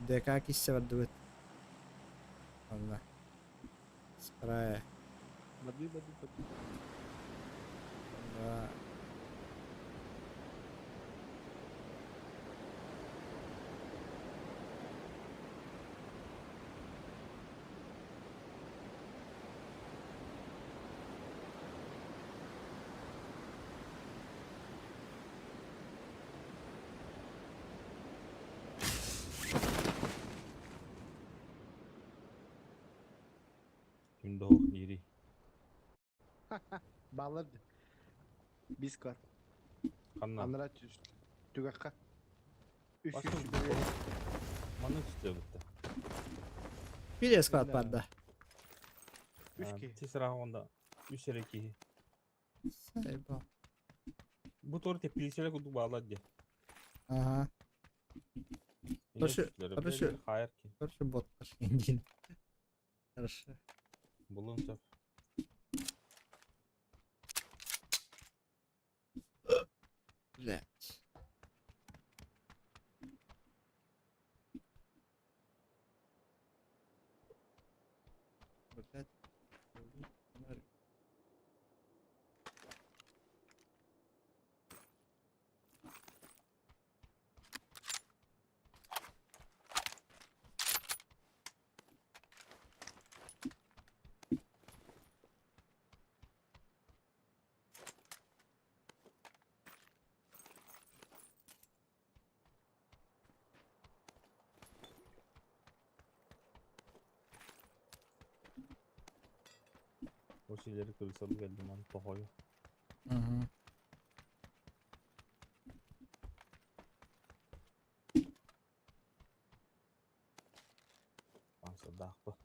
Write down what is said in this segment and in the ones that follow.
ДК киссе бар дует. Вalla. Справа. Бады. Вalla. Şimdi o yeri. Bağlardı. Biz var. Kanla. Anlara tügakka. Üç Basın. üç böyle. Manın tutuyor bitti. Bir esquad Öyle. barda. Üç ki. Tisra onda. 3 2. Sayba. Bu toru tepkilisiyle kutu bağladı. Aha. Başı- başı- Hayır ki. Karşı botlar. Engin. Karşı. Bulunca. Güzel. Burada. Bunlar. O şeyleri kırsalı geldim ben tohoyu. Hı hı. Ansa dağlı.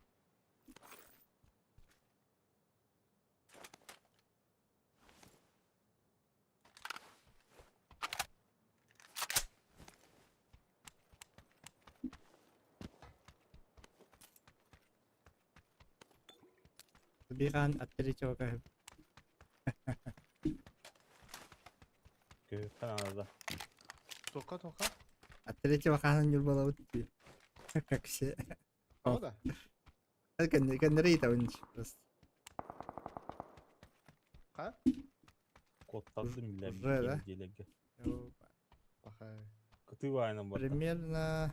Bir kan atları çok ahım. Köhürten arada. Toka. Atları çok ahım yol balavut diyor. Kakşı. O da. Kan nereye tavınç? Ha? Kodladım bile. Röyle. Gelege. Bakay. Kıtı var aynen burada. Примерно.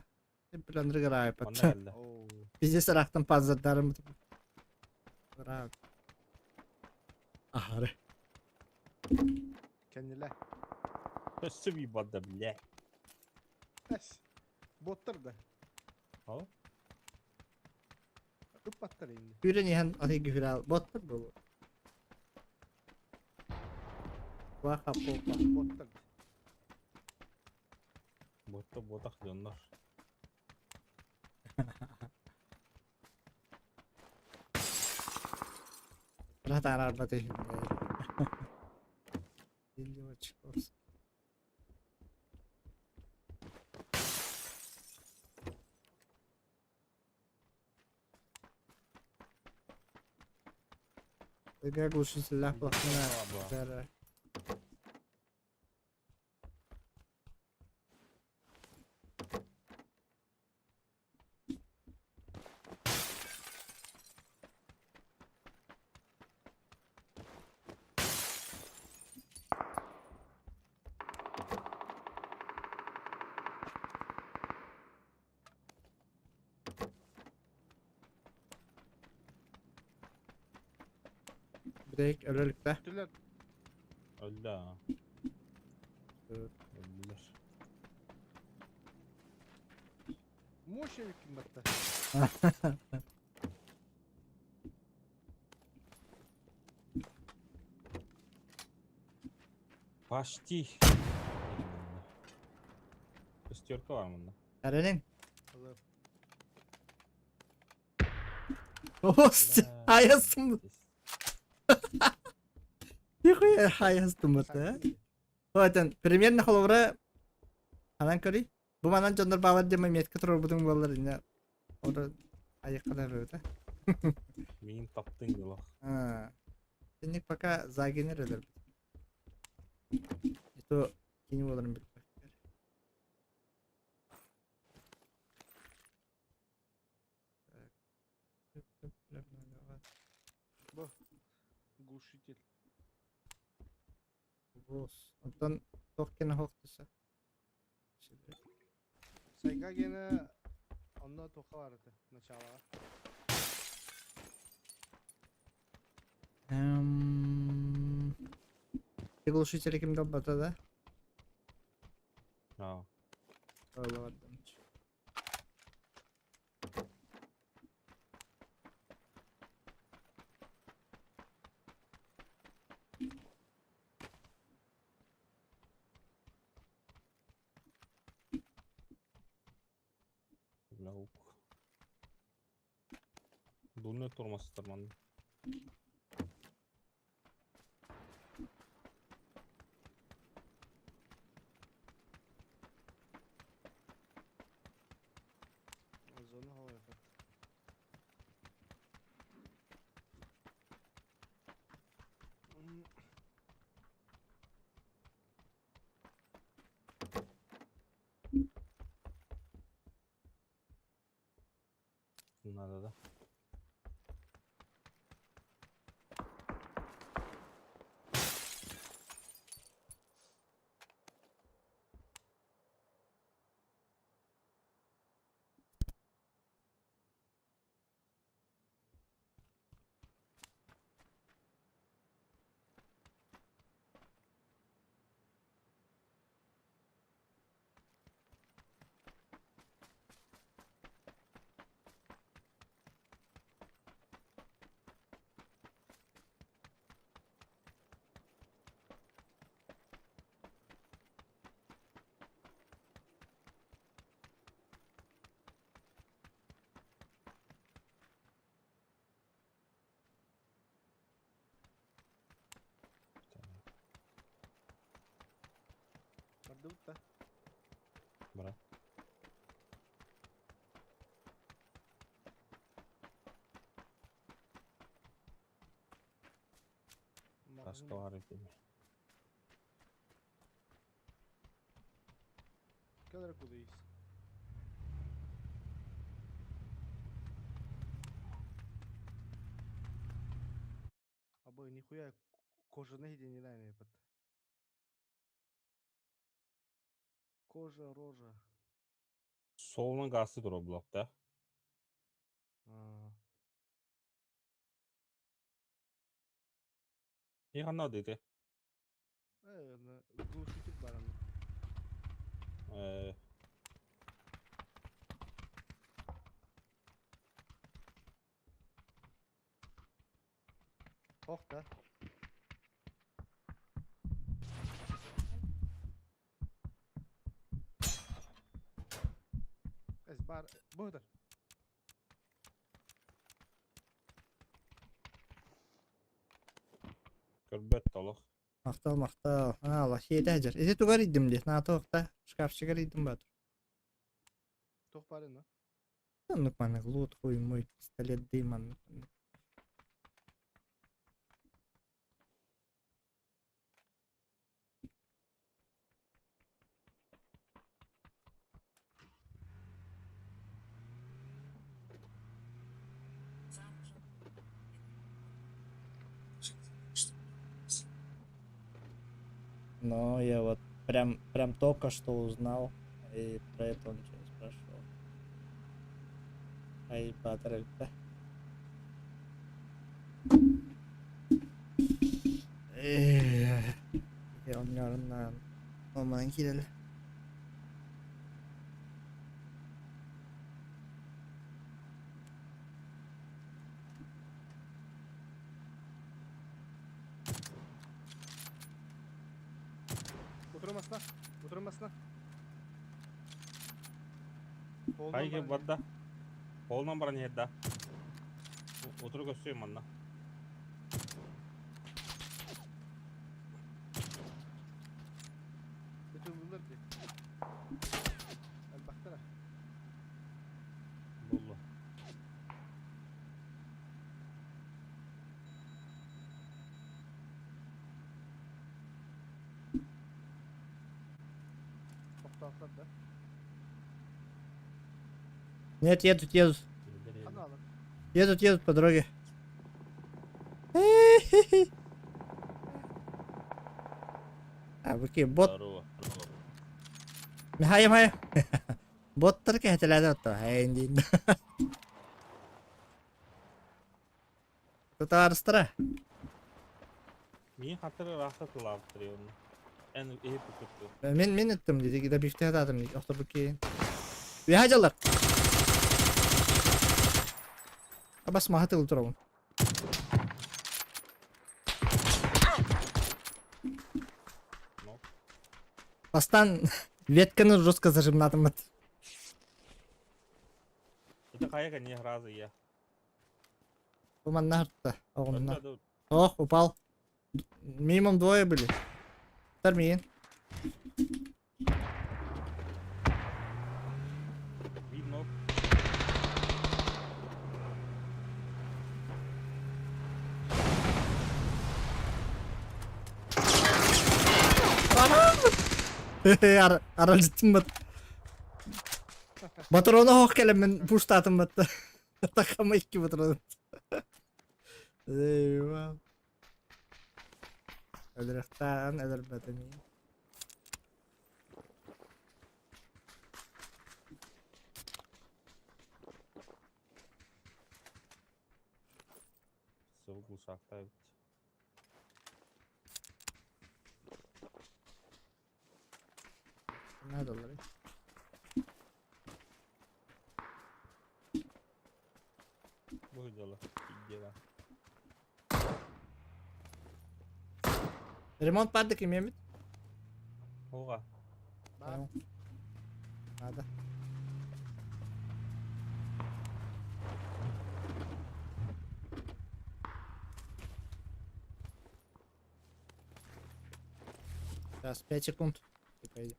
Planları garayip Bana at. geldi. Oo. Bizde saraktan panzerdarım. Garayip. Ahare. Kendine. Köstü bir bada bile. Es. Botlar da. Ha? Ipatlar indi. Güren ihan atı güfür al. Botlar bu. Vah kapı. Botlar. Botta bodak diyorlar. Rahat arar batı. Dilli açık olsun. Tegak kurşun silah bakmına. Güzel. Break ölülükte. Tüller. Öldü ha. Evet. Öldüler. Moşevik kim battı? Paşti. Kıstörka var mı bunda? Erenin. Alır. Ost. Hayasım. Yok ya hayasım bata. Zaten premier ne kolora. Anan kari. Bu manan canlar bağlar diye memiyet katır budun bollar yine. Orada ayaklar öyle. Benim taptın yola. Ha. Şimdi пока загенерилер. Это кинем оларын билбей. Утил. Бос. Ondan tok gene hoktasa. Сайга гене онда тоқа барды. Начало. Глушитель kimde bata da? Ha. Öyle vardım. Lavuk. Donne turmasıdır man. Зону hava yapar. Bunlarda da. Vardı bu da. Bırak. Başka var yok değil mi? Kadar kudayız. Абой, нихуя кожаные не наверное, под. Кожа, рожа. Soluna gazlı dur o blokta. А, İyi anla dedi. глушитель баран. Ee, Ох да. Бар, буdur. Körbet doluk. Maktal maktal. Ha Allah şeyde hacer. Ezi tugar idim diye. Na tokta. Şkafçıgar idim badır. Тох баран, да? Anlık manık. Loot koy moy. Pistolet değil manık. Но я вот прям только что узнал, и про это он ничего не спрашивал. Ай, батарелька. Onlarından olmadan girelim. Oturmasına. Oturmasına. Hayır vadda. Polnan baran yedda. Otur göstereyim anla. Bütün bunlar ki. Al baktana. Bollu. Tokta atlar da. Нет, едут. Hadi alın. Едут по дороге. Bu ki bot. Здорово. Hayır. Botlar ki hetelerde hatta. Hayır değil. Tutarıstıra. Мен хатыры рахат кылып туруyor onu. En iyi tuttu. Men ettim dedi. Gide bir tane adam dedi. Yoksa bu ki. Bir hacalar. Abas mahatı ultramun. Ну, Bastan ветканы жестко зажимнатым. это каяка не разы я. Bu manna hırttı. Oğlumna. Ötürdü. Oh упал. Minimum двое были. Термин. Видно. Aral ciddim bat. Batrona hoş kelem men pushtatım battı. Takama iki batron. Eyvah. Öldürükten öldür bedeni. Soğuk uşaktaydı. Ne doları? Bu hıcalı. Gelen. Remont vardı ki Mehmet. Oha. Tamam. Hadi. Сейчас 5 секунд. И пойдем.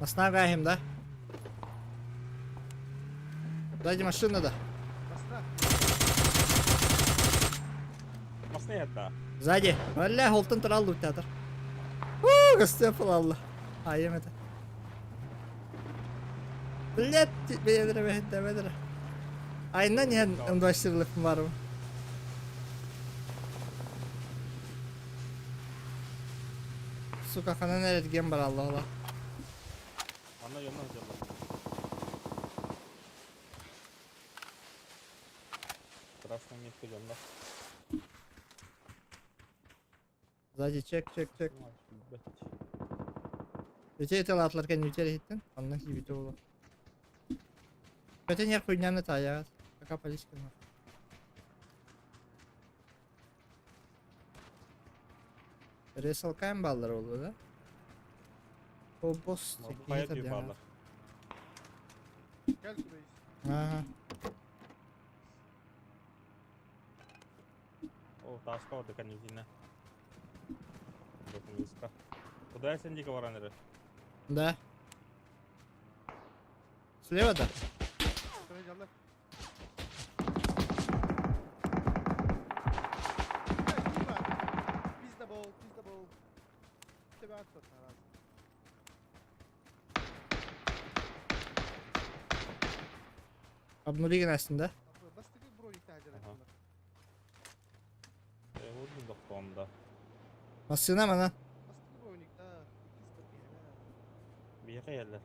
Наснagaем, да? Сзади машина, да? Басна. Nasıl hatta? Сзади. Валя, холтын тұра алды театр. Гостепал алды. А, емеді. Блять, бедірі. Aynen yani ındaştırılık var mı? Suka kana nerede gem var Allah Allah. Ana yoluna hıcalı. Красный метка yolunda. Sadi çek. Bek. Öte etel atlarken yütere gittin. Ondan gibi bite oldu. Köten yer koyunyanı tayağı. Kaka polis kılma. Resal kayan ballar oldu da. O boss Bu tekniği kaya tabii ya. yuvarlar. Gel reis. Aha. О, ташка вот такая низина. Dokun iska. Куда sen дика вараныры? Да. Слева да? Şöyle canlar. Biz de bol. İşte ben tutma lazım. Abnurigen aslında. Bastık bir bro ihtiyacı Aha. var. Вот не doktonda. Nasıl ama lan? Bastık bir bro ihtiyacı var. Bir yere yerler.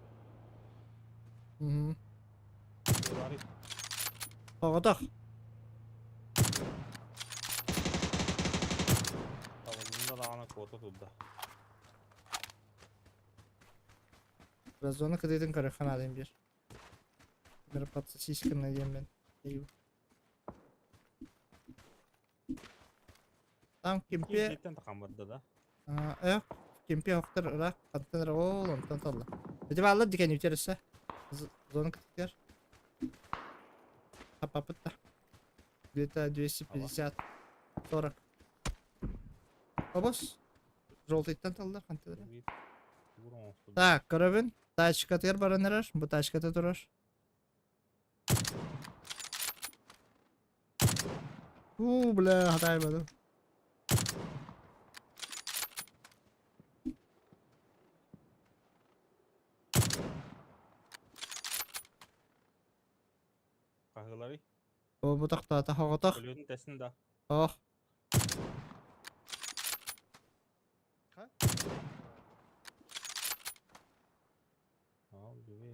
Hı hı. Bari Oğudak. tavazında da ana kota tuttu. Biraz onu kıdıydın karakan alayım bir. Bir patsı şişkin ne diyeyim ben. Eyvah. Tam kimpi. Kimpiyetten takamırdı da. Yok. Kimpi yoktur. Rak. Kantanır oğlum. Tantalla. Hadi bağlı diken yutarırsa. Zonu kıtıklar. Hapapıt da. Где-то 250. 40. Обос. Желтый танталдар канталар. Так, көрөбүн. Тачкатыр баранырар. Бу тачката турар. Бля, хатайбаdım. Kahveleri. O bu tahtata hogotok. Ölüyordun desin de. Oh. Ha? Al gibi.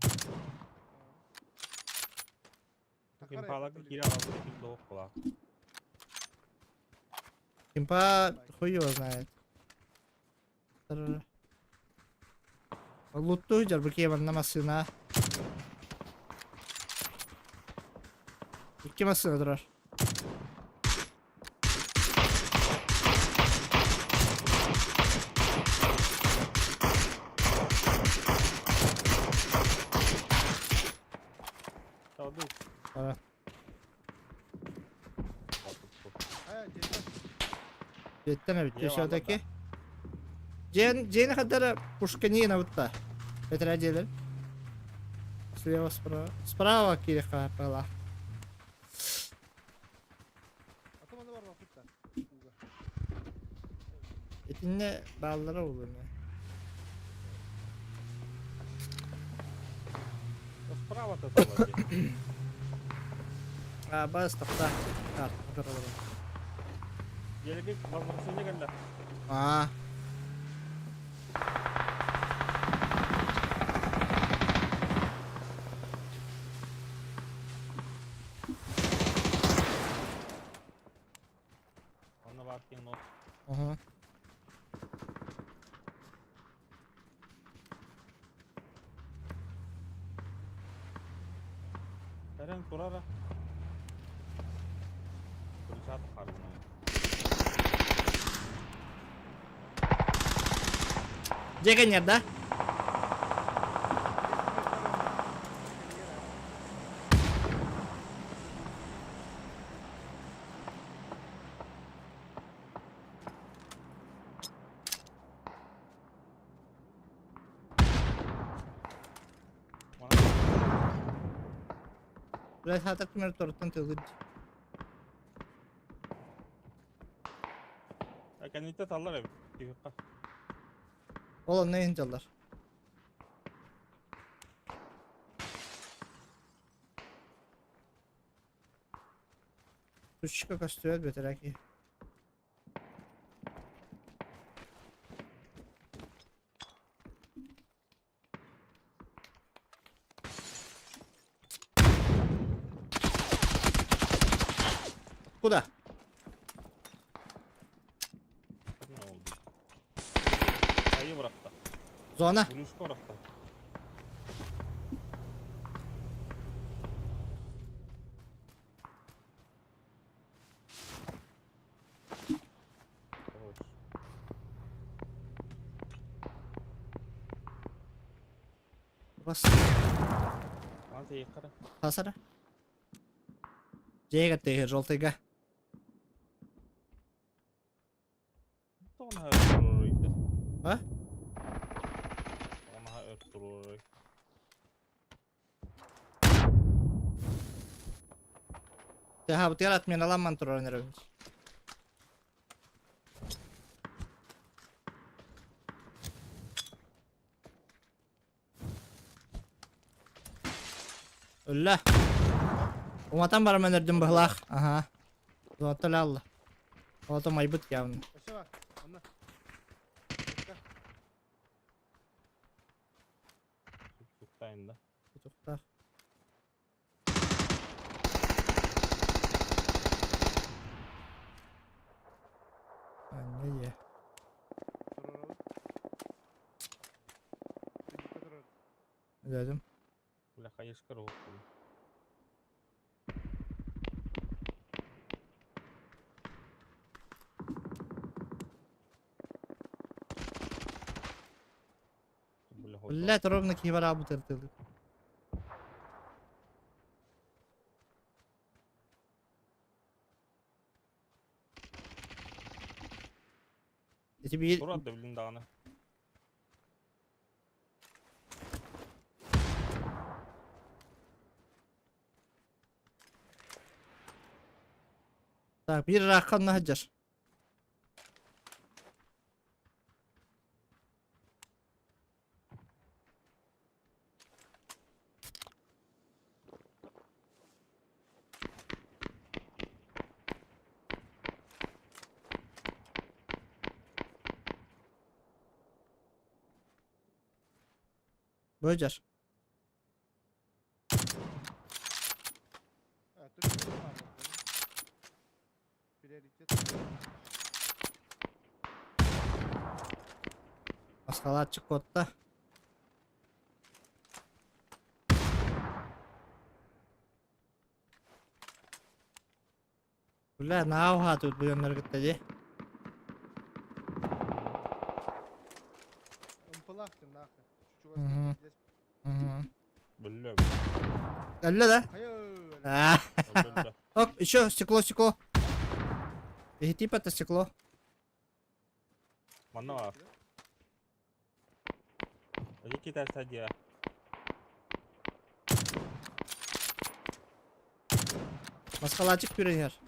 Takara Kim palak yapıp giri alalım bir doğuk kula. Kimpa хуёво знает. Лутту жар bu kemanın masına. İki masına durar. Çaldı. Evet. Ha, cezat. Jetten evet. Ye Dışarıdaki. Jeni kadar Пушканина вот та. Это отделы. Слева, справа. Справа кирка была. Atamanı var vakitte. Uga. Etinde bağlara olur ne? Справа-то салаги. Bas tahta. Kart. Gelecek vazgeçince geldi. Aa. Ona bakayım not. Aha. Eren kurara. Kılıçat karbına. Jaga nerede? Buraya sağ takımları toruttan tığılır. Ya kendini de tallar ev. Yıkıka. Oğlum ne inceler? Тучка кастует бетераки. Куда? Ne oldu? Sayı bıraktı. Зона. Bluşka bıraktı. Hoş. Бас. Lan sayı yıkarı. Хасара. Джейга ты желтыйга. Ona öttürürüydü. Ha? Ona öttürürüydü. Тега бутер от меня ламан тронировать. Ölle. Umatan bara men ördüm bıhlak. Aha. Zotel Allah. Oto maybut yavnu. Başa bak. Anla. Tutuktayım da. Tutukta. Anne ye. Dedim. Bile kayışkır oldu. Bile hoş. Блять, ровно кивара бутертылы. Тебе Burada bilin dağını. так, bir rakamla hacer. Böcer. Evet, dur, bir var bakalım. Birer iki. Maskalar açık kodda. Ulan ne yapıyorsun bu yönlere gitti? Impalaktın da akı. Şu Hı hı. Hı hı. Biliyorum. Öyle de. Hayır. Ah. Öyle. Оп, еще стекло. Летит это стекло. Bana bak. Hadi iki ters hadi ya. Maskalı açık bir yer.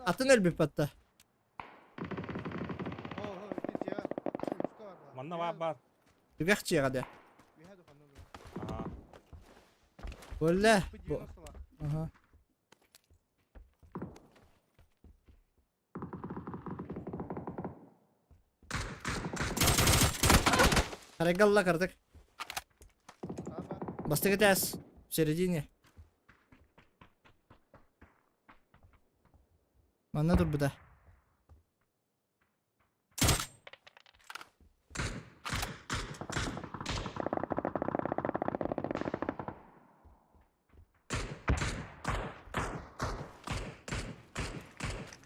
Atın el bir patta. Bana bak bak. Bir gakçıya hadi. Bir hadi kanalım. Aha. Böyle. Bir Bu. nasıl var? Aha. Харагал картык. Tamam ben. Бастыгы тәс. В середине. Манна dur bu da.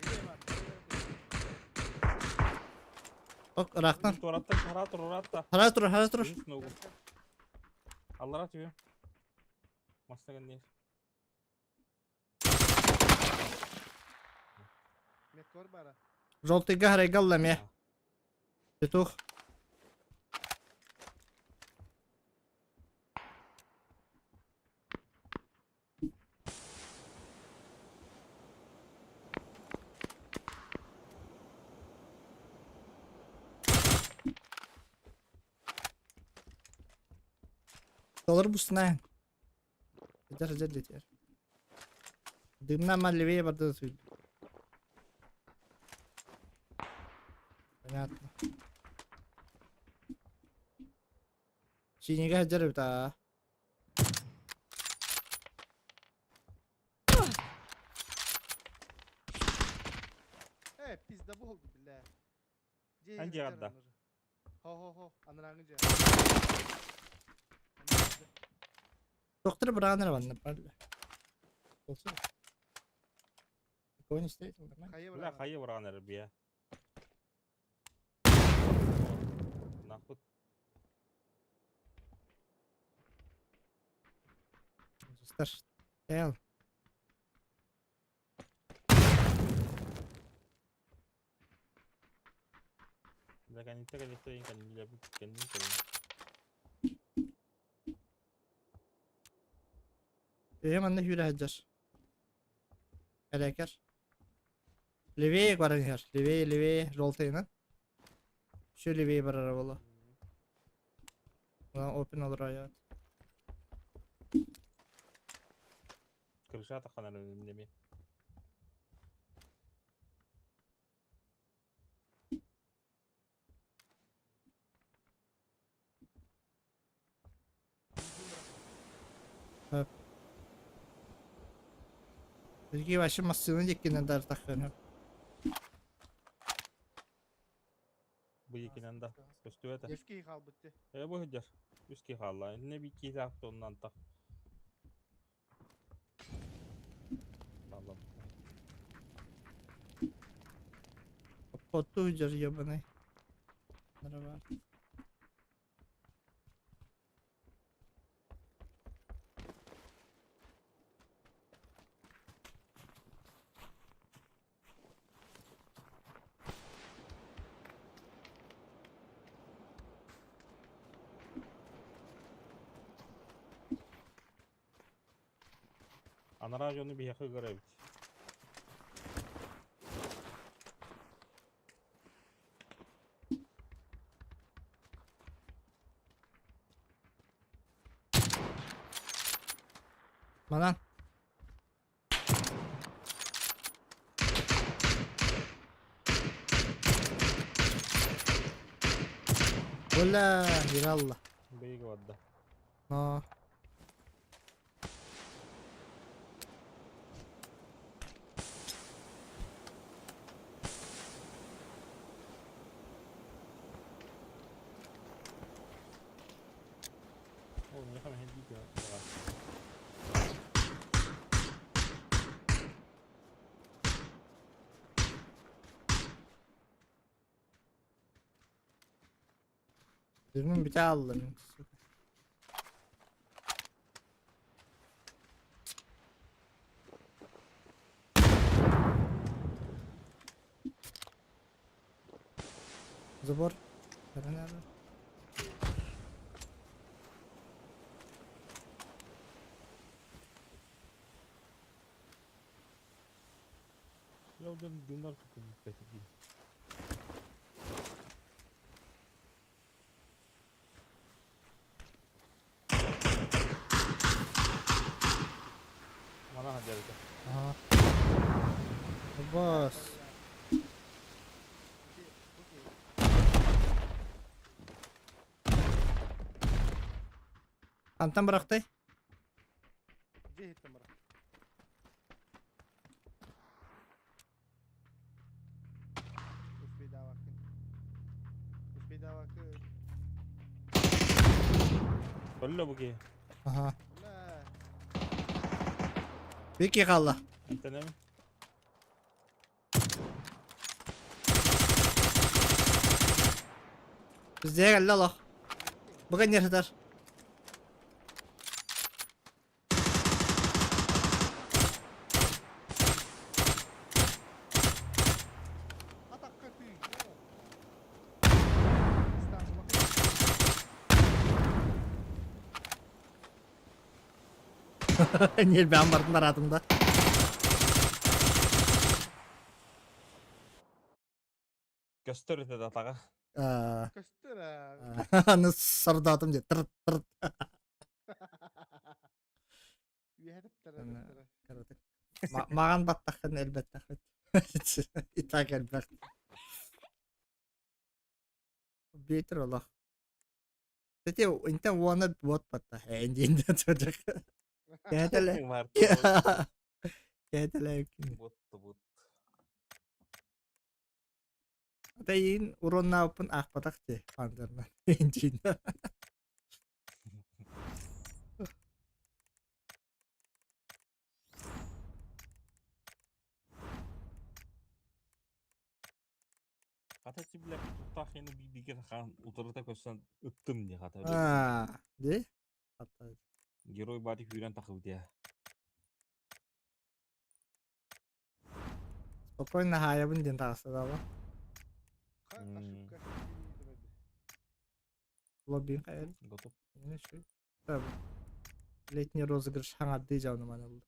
Nereye var? Ok, Raqtan. Oratta parator oratta. Hara dur. Üstüne oğlum. Allah atıyor. Masna geldi. Metkor bara. Желтыйга харагал ламе. Петух. Доллар бусна. Держи детер. Дымна левее барды сүйд. Понятно. Синеге хаджар бта. Evet bizde bu oldu bile. Hangi yerde? Ho. Anırangı cihaz. Доктор Бранер ванна парле. Olsun. Oyun istedim ben. Kayı Ulan bırak. kayı vuran bir ya. Nakut. Star. Gel. Ulan kan ite kan ite kan gila bu kendin kan. Hemen de hüre hajar. Eleker. Leveye varın her. Leveye roltayına. Şu leveye var arabalı. Ulan open olur hayat. Kırışa takan önümde mi? Bilgi başı masasını yekkinden dar takkanı. Bu ikinen de üstü öte. Eski kal bitti. Bu hıcar. Üstü halla. Ne bir iki hafta ondan tak. Allah'ım. Potu hücür yabanay. Merhaba. Ana radyonu bir yakı görev. Manan. Ola, hirallah. Beygi vardı. No. Oğlum ne kadar hendik ya. Dürbün bir daha aldım. Zıbor. Nerede? Ya bunlar çok dikkat edeyim. Bana hadi hadi. Aha. Boss. Antan bıraktı. Где это мрак? Uspedavakın. Uspedavakın. Öyle bu ki. Aha. La. Bir iki kaldı. Ente ne mi? Bizde geldi Allah. Bugün yeter. Atakka tüy. İstanbul'a Niye ben vardım aradığımda. Göster ötede atağa. Aa, Köstür abi. nasıl sardadım diye. Tırt tırt. Bir hedef Ana. tere. Karadık. Mağan battakın elbette. İtak elbette. Bitir Allah. Jadi inte wanna buat patah engine çocuk. Kedele. Var. Kedele. But but. Tayin urun na pun ah patak sih panderman engine. Kata bile tutak yeni bir dikir kan uturda koşsan ıttım diye kata. Ah, di? Hatta Geroy bari hüren takıp diye. spokojna hayabın din taksa da var. Hmm. Kaşık kaşık demedi. Lobbying kayal. Gotup. Yine şu. Tabi. Letni rozыгрыш hangar diyeceğim onu bana oldu.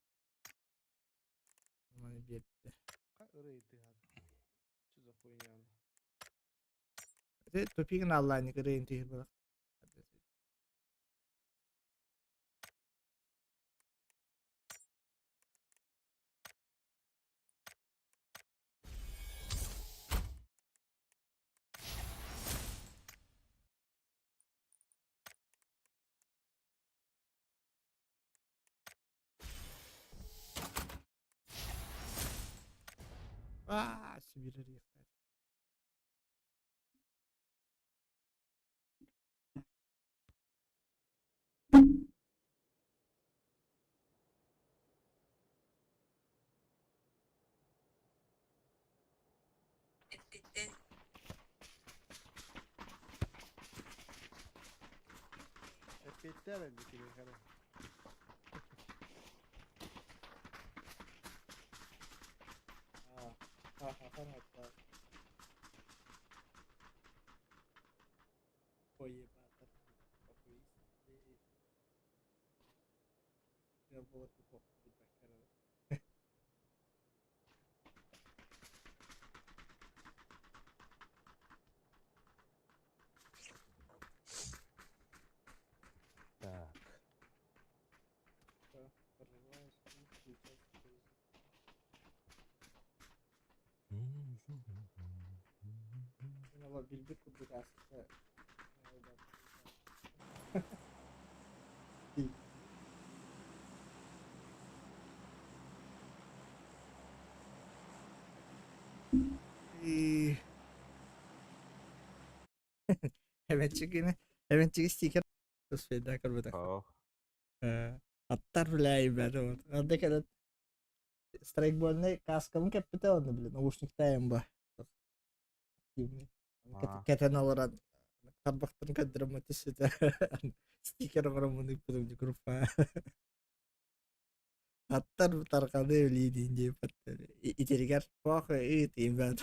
Bana bir yetti. Orayı tıhadı. Çuza koyun yani. Jadi topingin Allah'ını kırayım diye bırak. Ah, Sibirya yaklar. Hep bitti herhalde ki kare. Ah, hatta. Koyu batar. Koyu. Ya bu tu kok di bakar. Tak. Ama bildik kuduk aslında. İyi. Hemen çünkü sticker terus beda berbeda. Oh. Attar bile ibarat. Orada kadar strike ball'ne kaskımı kepite onu bile. Naушникта юм ба. Ah. Keten olarak tabaktın kadramatiz itu. Stiker orang mau nipu di grup. Attar tarkade öyle deyince pattı. İçeriker fuck it ibarat.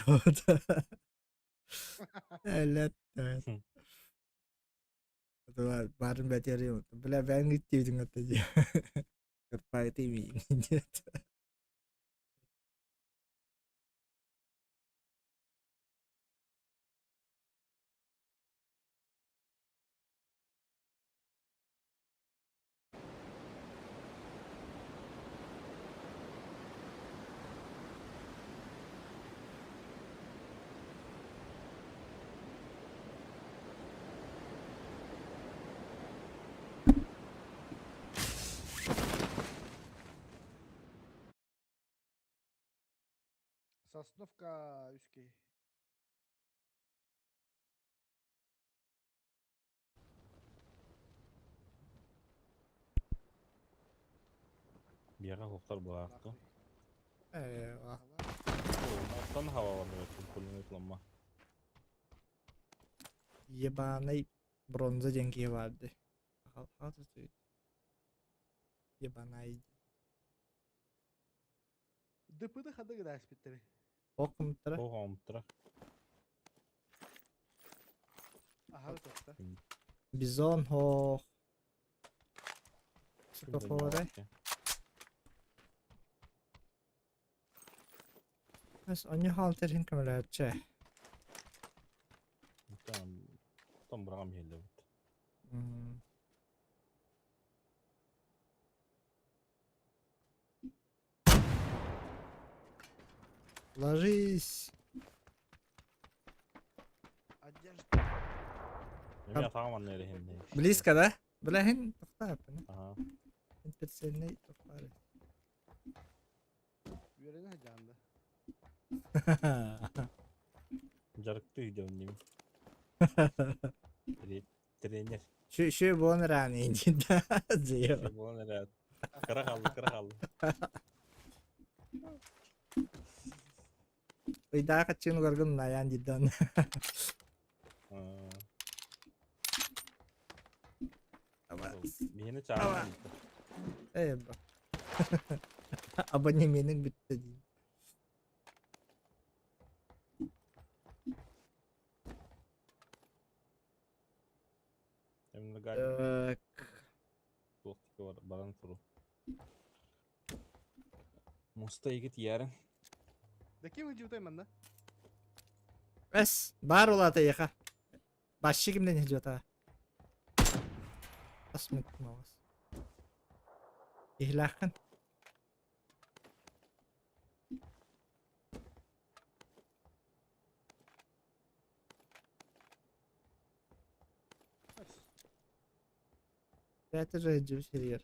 Evet. Evet. Tuh bareng baca Rio. Bela banget gitu katanya. Kerpa TV ini. Sosnovka Üsküy. Bir yere koklar bıraktı. Нахуй. Eyvah. Ала. Alttan hava var evet. Kullanıklanma. Yabani bronza cengi vardı. How to say it? Yabani. ДПД хада гыда спиттери. Okum tıra. Oh amtıra. Ахары токта. Bizon ho. Skofore. Mas onyu halter hin kameracı. Tamam. Tam bırakam yelde. Hmm. Ложись. Одежда. Benim yatağım var nereye hem de. Близко, да? Бля, hin тохта yapın. Aha. Hin persenle tohtar. Yörene hacanda. Carıktı gidiyorum. Trainer. Şu bu ne rani incinde diyor. Şey bu nereye? Kara kaldı, kara kaldı. Bir daha kaçını görgün na yan cidden. Ama Beni çağırdı. bro. Abonemenin bitti değil. Hem de galiba Ee, dostluk var. Baran turu. Musta'ya git yarın. Да кем уйдем да? Bes, bar ola da yaka. Başçı kimden hediyor ta? Asmet mavas. İhlakın. Театр hediyor şehir.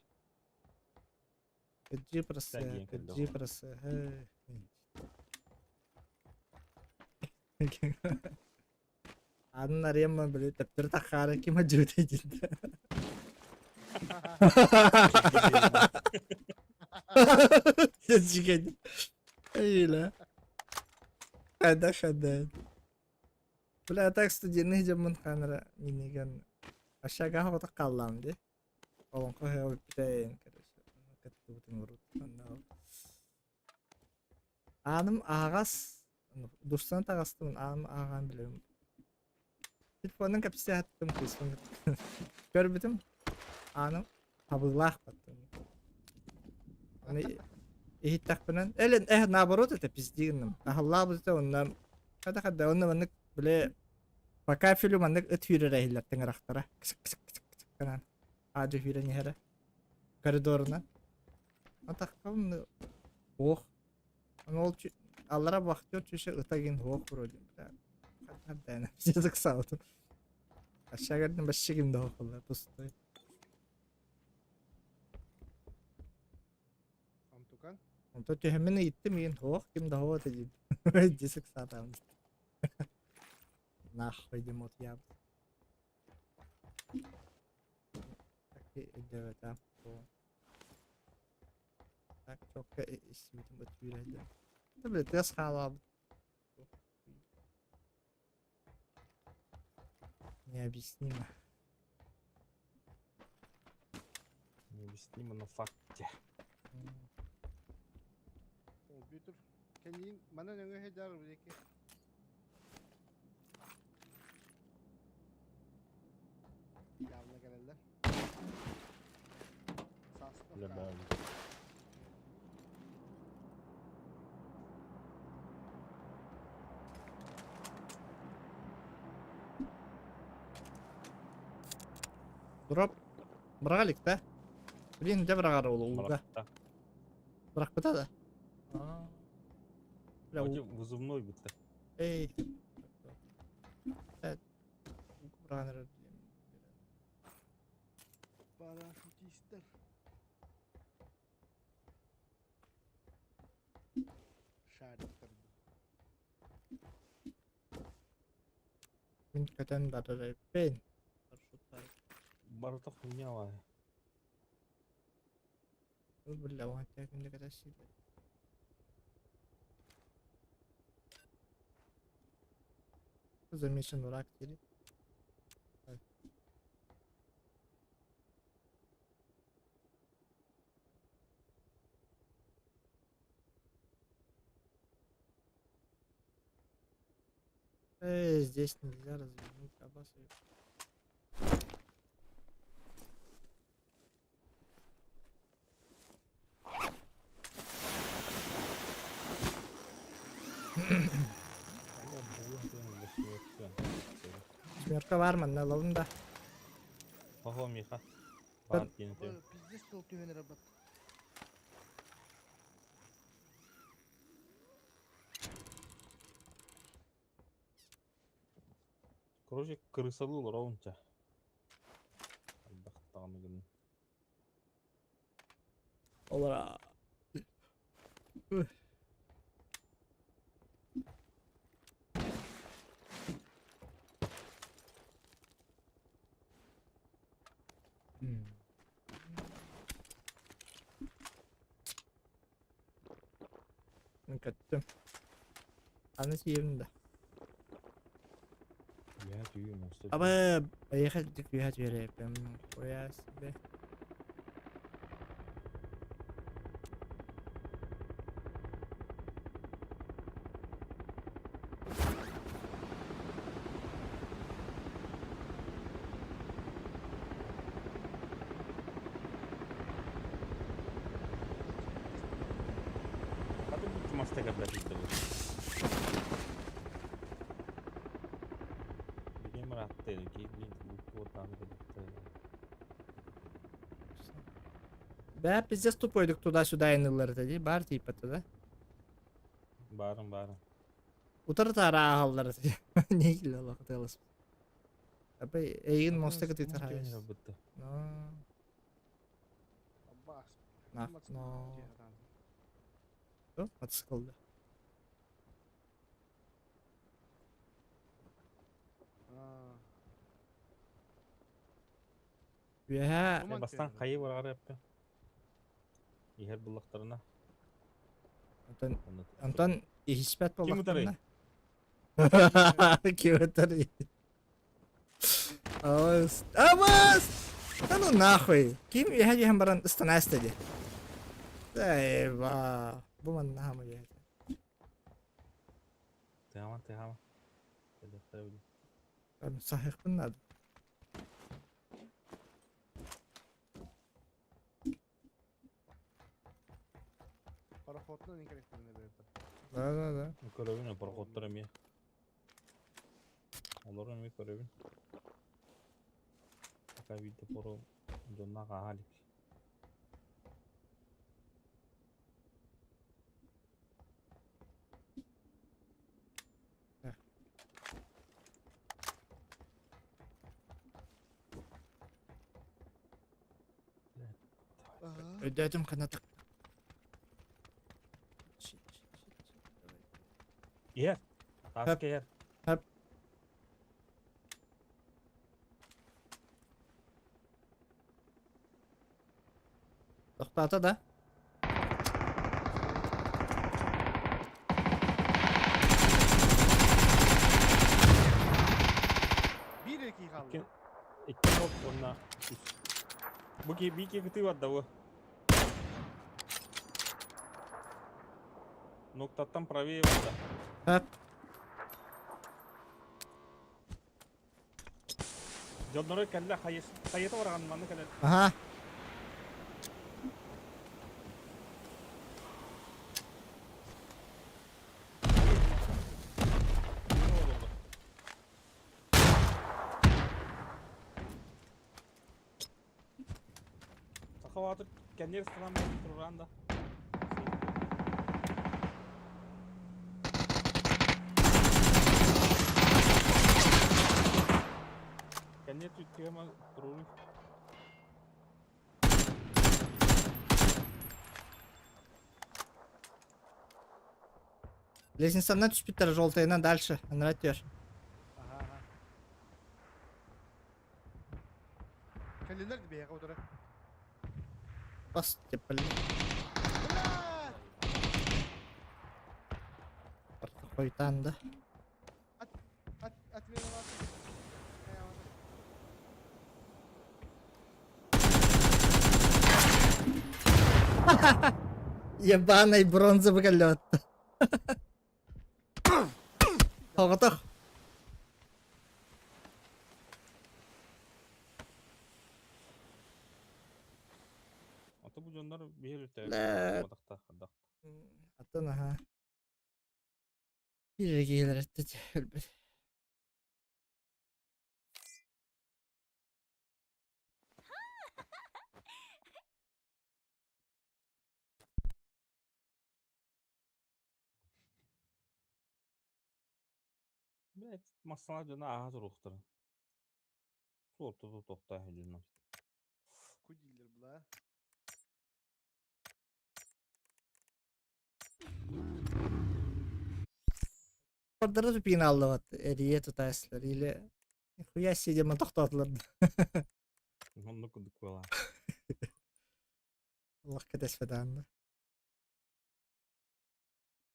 Hediyor parası, Sen giyin hediyor parası. Adın arayamam böyle tepdir takarı kim acıyor cidden. Yazık. Öyle. Kadang. Bula atak studi zaman kanara minigan. Aşağı hava kallam di. Orang kau heo pitein ketu timurut. Anım ağas. Dursan takastım anım ağam biliyorum. Telefonun kapısı attım kısmını. Gördüm. Anım habullah battım. Hani ihtak benan. Elen nabarot это пиздигнем. Allah bu da ondan. Kada ondan manık böyle pakai film manık et hüre hillatın araktara. Kısık kanan. Acı hüre nehre. Koridoruna. Atak kalın. Oh. Ne oldu? Allah'a bakıyor çünkü ıtagin hoş bro. Hadi ne yazık sağ olun. Aşağı geldim başı kimde hoşlar pustu. Ondan töhemini gittim yin hoq kim daha o dedi. Disik satam. Nahvoy demot ya. Evet ha. Так, çok istedim bu tüylerdi. Tabii test hala. Не объяснимо. Необъяснимо на факте. Компьютер. Kendin bana ne hedar bileki. Yavla gelirler. Saslı. Öyle ben. Дроп. Бралик, да? Блин, где брагар ол улга? Малакта. Брак быта да? Бля, Оте вызывной бітті. эй. Брагар. Paraşütistler. Şartlar. Min köten barı ben. Барта хуйня ва. Бля, вот так не красиво. Замечен враг или? Здесь нельзя развернуть абасы. Смерка var mı? Ne alalım da. Ого, Миха. Ben- Бар кенетем. Pizza stol tüveni rabat. Короче, крысалыл раунча. Алдақтағаны күн. Ola. Kötü. Annesi yerinde. Я түйі монстр. Ama ayık dik bir hat vereyim. Ben koyarsın be. Hadi bir tümasta kadar işte bu. Benim rahattaydı ki bu ortamda da. Да, пиздец тупой, туда-сюда инылар dedi. Бар типа да. Барым. Утыр тара агаллар dedi. Ne gülüyor Allah kıtalasın. Abi eğin mosta kıtı tarayız. No. Abbas. Nah, no. Yok, at sıkıldı. Ya, Aman Bastan tüveni. kayı var ara yaptı. İher bullaklarına. Антон ihspat Kim utarıyor? Kim utarıyor? Авас! Да ну нахуй! Kim ya hem baran ıstana istedi. Eyvah! Bu man nahamı ya. Tamam. Ben sahih bunlar. Paraxotla ne karakterine böyle. Да. Көрөбүн пароходтор эми. Олар эми көрөбүн. Така видео поро жонна каалик. Ödedim kanatık. Keyer. Tas Hep. keyer. Toktata da. Bir iki kaldı. İki nok onunla. Bu ki bir iki kıtı var da bu. Noktatan правее var da. Hep. Jodnora kelle hayata var anmanı kelle. Aha. Sakavatı kendileri sıran duran da. Kendileri tutuyor ama durur. Лестницадан түсіп біттір жолтайынан дальше. Нравит diyor. Aha aha. Kelleler de bir yere oturak. Bas деп білді. Қойтанды. At beni at. Ayağına. Ебаный бронза выголяет. Тоғытық. Ata bu jonlar bir öte. Lä. Adakta. Атын аха. Bir gelir etti. Ölbedi. Evet, masana jona ağız ruhtur. Sortu tokta hücumlar. Kudilir bu la. Orada da pinalı var. Eriye tutarsılar. İle. Хуя себе man toxtatılırdı. Onu kuduk kola. Allah kadesfedandı.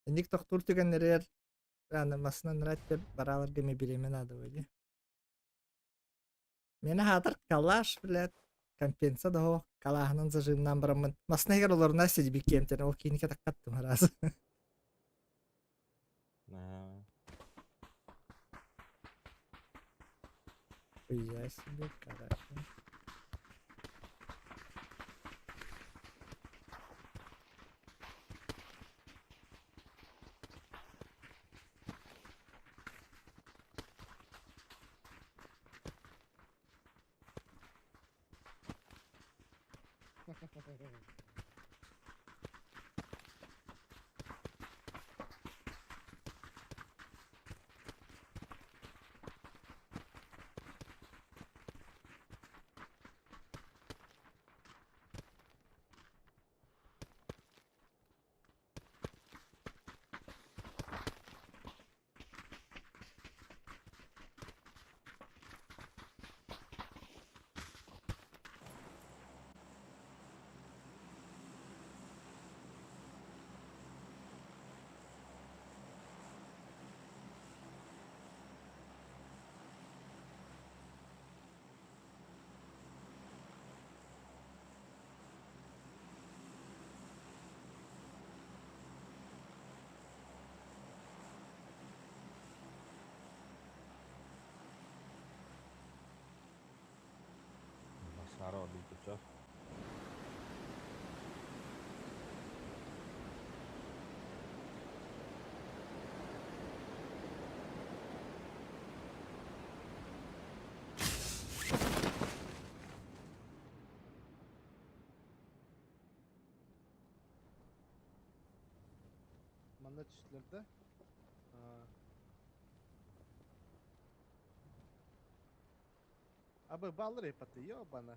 Indik toxtur tükenleri yani masına nırat baravar gemi birimin adı öyle. Meni hadır kalaş bilet kompensa da o kalahının zıжымнан biramın. Masına eğer oluruna sedi bir kemtene o kini katak kattım herhalde. Хуя себе, короче. Masara oldu tutar. Manda çeşitleri de. Abi balır hep atıyor bana.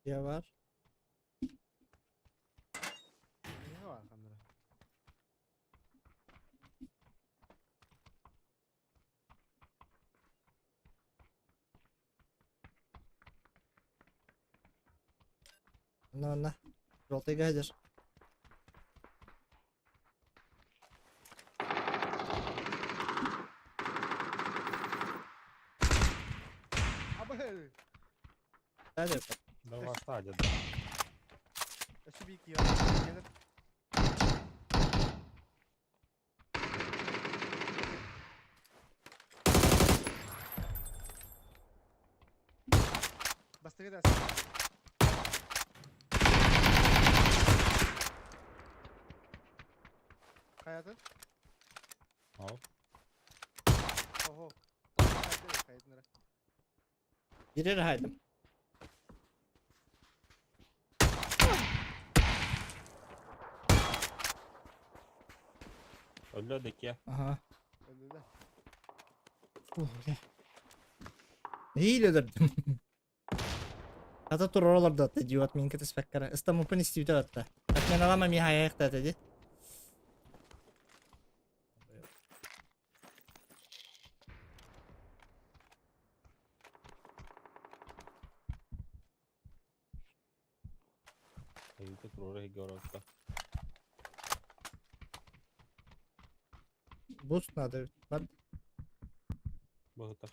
Ya var. Ne var kandıra? Ona. Rotayı gajer. Abi. Hadi. Давай стадия. Eşi bir iki ya. Gelir. Bastı gidersin. Kayadın. Al. Oho. Kayadın nere? Birer haydım. Öldürdük ya. Aha. Öldü de. Ne? İyi öldürdüm. Hatta tur oralarda da diyor min kıtıs fakkara. İstanbul pın istiyor hatta. Ben alamam ya ayakta dedi. Evde oraya görüyoruz. Boost надо. Bak Багато.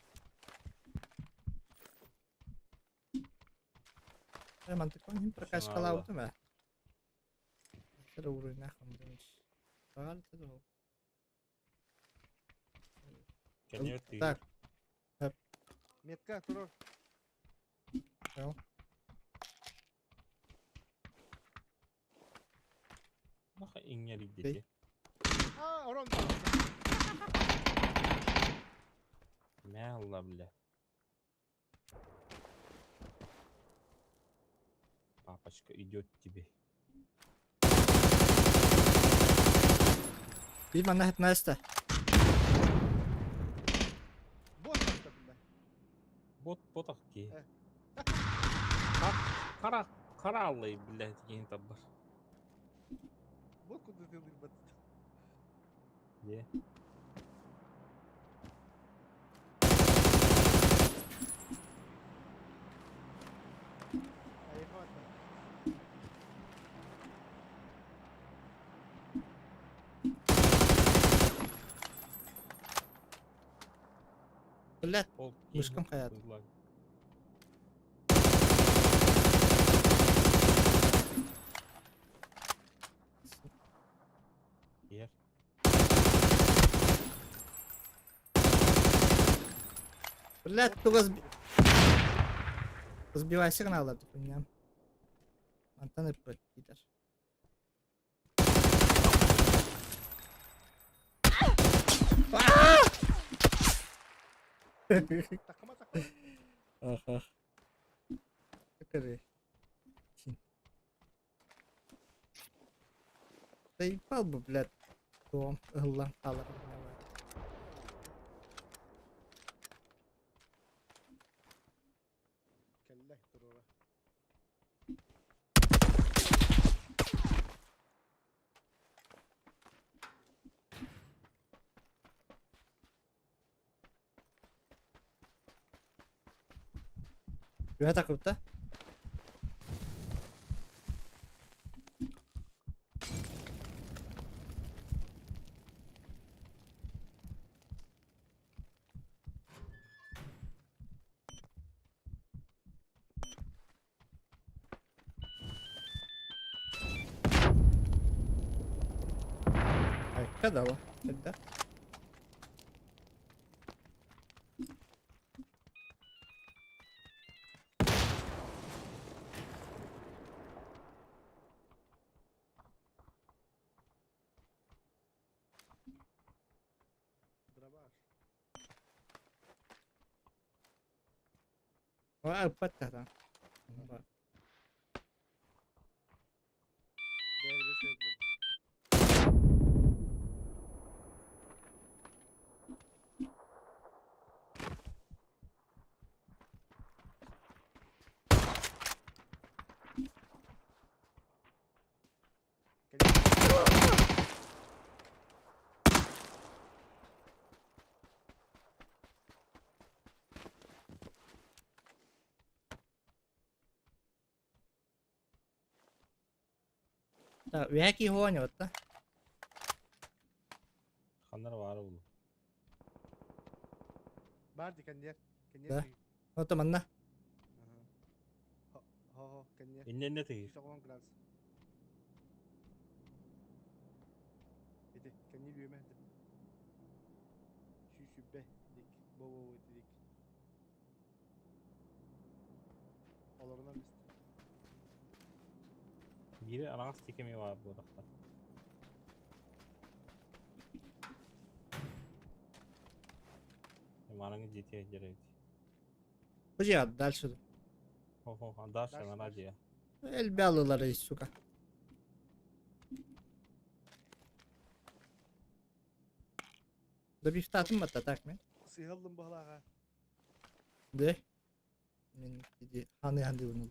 hemen tıklayayım. Прокачка Şuna лауту mu? Sıra uğrayın nahım demiş. Bağlı da o. Keneveti. Так, Метка турur. tamam. Наха ингери Окей. дети. Aa oran. Мялла, бля. Папочка идет тебе. Bir bana hep nice'da. Boş bastı bunda. Ботах ки. Э. Караллый, блядь, деген табар. Bot kudurduğunu battı. Где? Ayıp attı. Блядь, Ол Мышкам кейінгі қаяды. қызлар. Ер. блядь, разбивай сигналы, ты понял? Антенны пидор. Takıma takıma. Ага. Покажи. Заебал бы, блядь, дом. Лампала. Kelle turura. Göğe takıp da. Ay, когда o? Когда? Dramar. Aa, patladı. Bak. Devre sevdim. Так, вяки гоня вот да. Kanlar var oğlum. Bardi kendiler. Kendiler Да. tek. Вот там она. Aha. Ho kendiler. İnne tekir. İşte olan klas. Hadi kendiler büyüme hadi. Şu be dik. Bo dik. Olarına biz. Biri ananas tekemi var bu arada. Мананги детей деревья. Куда дальше? Хо-хо, дальше Дальше, на дальше. радио. Эльбялылары, сука. Да bir tatım mı tatak mı? Sıyalım balığa. De. Min dedi hani bunu.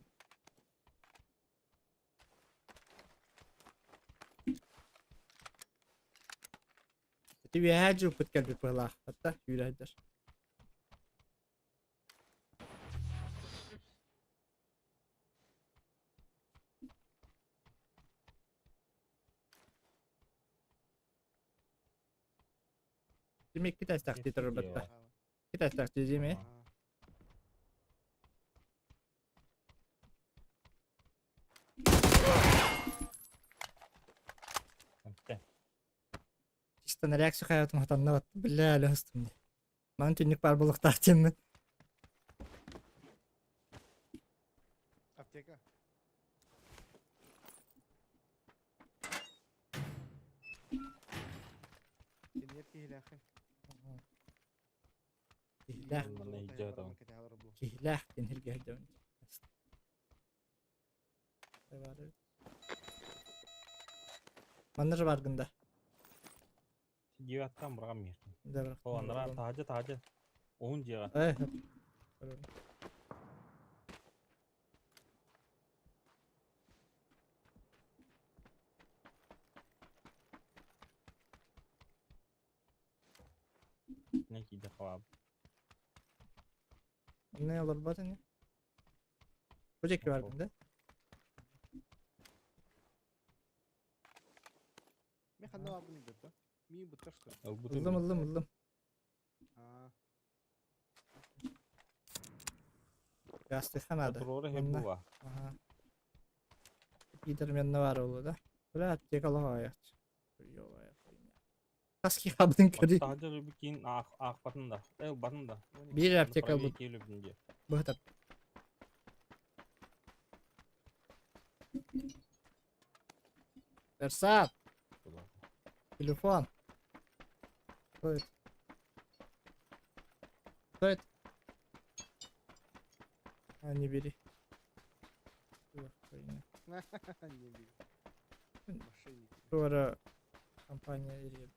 Ti viaggio potrebbe per là, hatta yürüdür. Demek ki test taktiği Kesin robotta. diyor. Bir test taktiği değil mi? Aha. Bitti. İşte ne reaksiyon hayatım hatanına battı. Billahi hastım diye. Ben tünlük var balık taktiğim ben. Apteka. Kendiler ki hilakın. Kihlah. Bundan ne icat ama. Kihlah. Denir geldi önce. Manır var gında. Givattan bırakamıyor. De bırak. O onlara tacı. 10 civat. Evet. Ne giydi kavab. Ne olur bu ne? Böcek var gında. Me xanna var bunu dedi. Mi bu taştı. Ildım. Ha. Yastıkhan adı. Otur hep Onunla- bu var. Aha. Giderim yanına var oğlu da. Böyle at yakala hayat. Yok hayat. Kaski kabın kırı. Tacı rübikin ak batında. Batında. Bir yap yakal bu. Gelip Bıhtap. Versat. Telefon. Koy. Koy. Hani biri. Dur, koyayım. Ne bileyim. Mошенник. Sonra kampanya eriyor.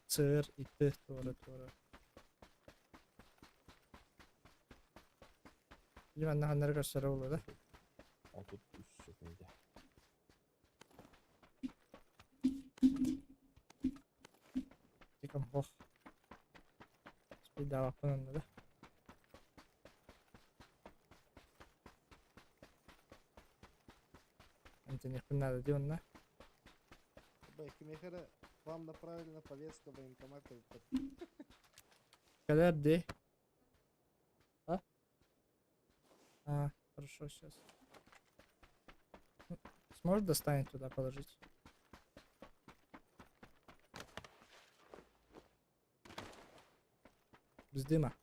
Sığır, itti, doğru. Bilmem ne hanları gösteri olur da. 33 şekilde. Çıkam hoh. Bir daha bakın onunla da. Антон, их надо, где он на? Бэкмехера, вам направлена повестка военкомата. Когда где? А? А, хорошо, сейчас. Сможешь достанет туда положить? Без дыма.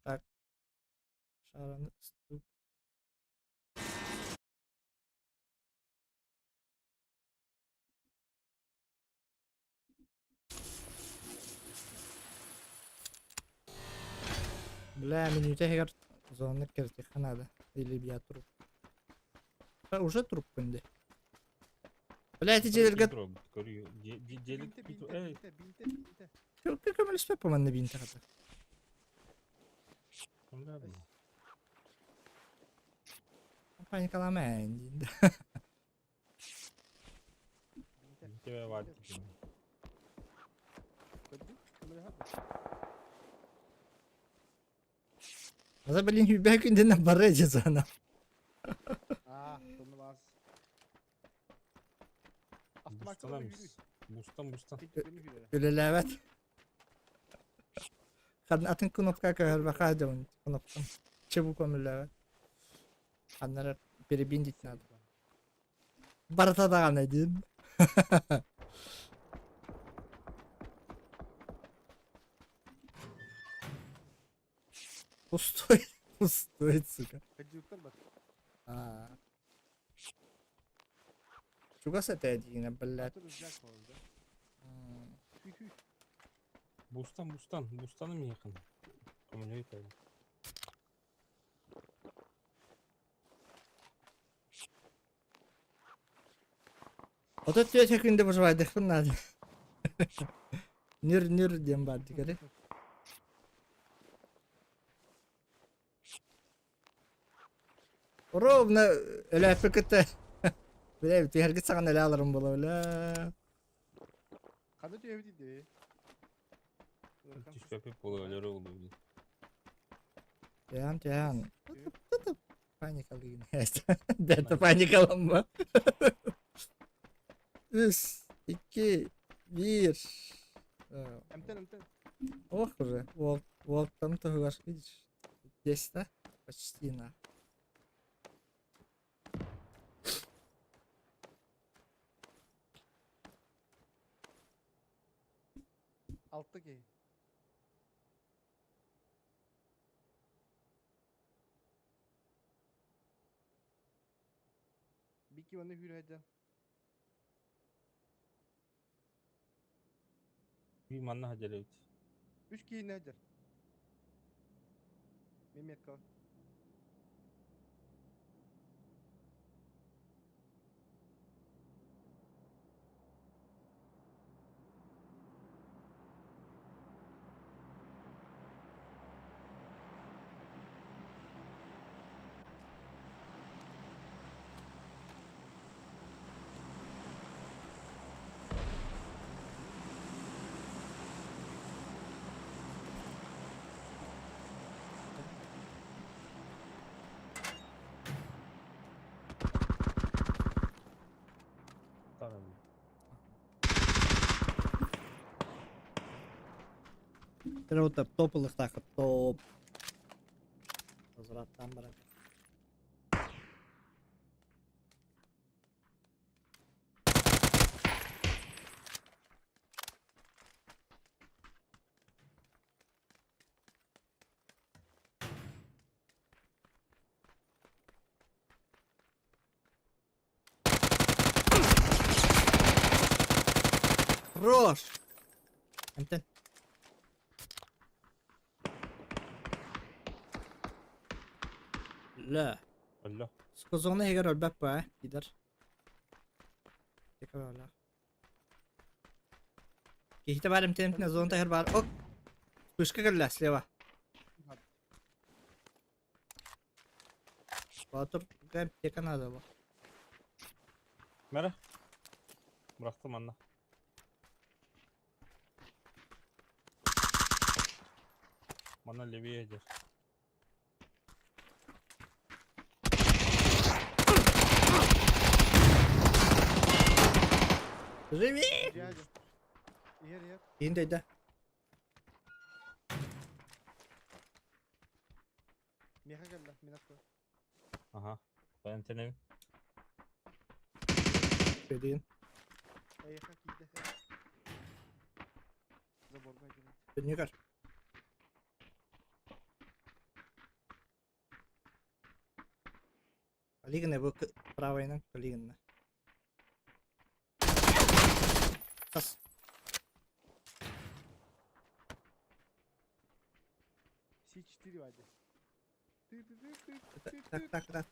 Так. Шараны ступ. Бля, минуте хер зоны кертих надо. Или я труп. А, уже труп кунде. Бля, эти делерга... Görüyor. Celik Binte. Как мы лишь по манна бинта хата. Паникаламен. Binte ve var. Kötü. Kamera hadi. Nasıl bileyim bir belki günden para edeceğiz ona. Ah, bunu bas. Автоматtan Boost'tan yürü. mısın? Boost'tan. Tek benim yürü. Öyle evet. Kadın atın knopka koyar bakar da onu knopkan. Çabuk ömürlü evet. Kanlara biri bin ditnadı. Barata da ne diyeyim? Пустой, пустой, сука. Kaçıklar bak. А. Чуга с этой один, блядь. Atır uzak oldu. Hü hü. Boost'tan mı yakın? Communicator. Вот это я секунду выживает, их надо. Нир дем бадди, гори. Ровно, öyle fıkıtı. Böyle bir herkes sana öyle alırım bunu öyle. Kadı diyor evdiydi. Müthiş köpek balığı oldu. Yan. Panikalı yine. Ben de panikalanma. 3, 2, 1. Emten. Ох уже, вот там тоже ваш, видишь? Здесь, да? Почти на. Alttaki. Bir iki bana yürüyeceğim. Bir manna acele et. 3 kişi nedir? Mehmet kal. Tamam. Круто, топовых так вот, топ. Возвратtan bırak. Хорош. Антон. لا Allah. سكوزونا هيجر الباب بقى gider. Tekrar hala. Kita var imtihan na zone tahir var. Ok. Pushka कर ला sleva. Batur gayet tekan ada bu. Mera. Bıraktım anla. Bana leviye eder. Rivi. Rica ederim. Yer. Yindeydi. Meha gel lan. Minat koy. Aha. Ben tenem. Dediğin. Ayaka kilde. Zaborga girin. Beni yıkar. Kalигine bu правайнан kalигine. Sas. C4 vardı. Так.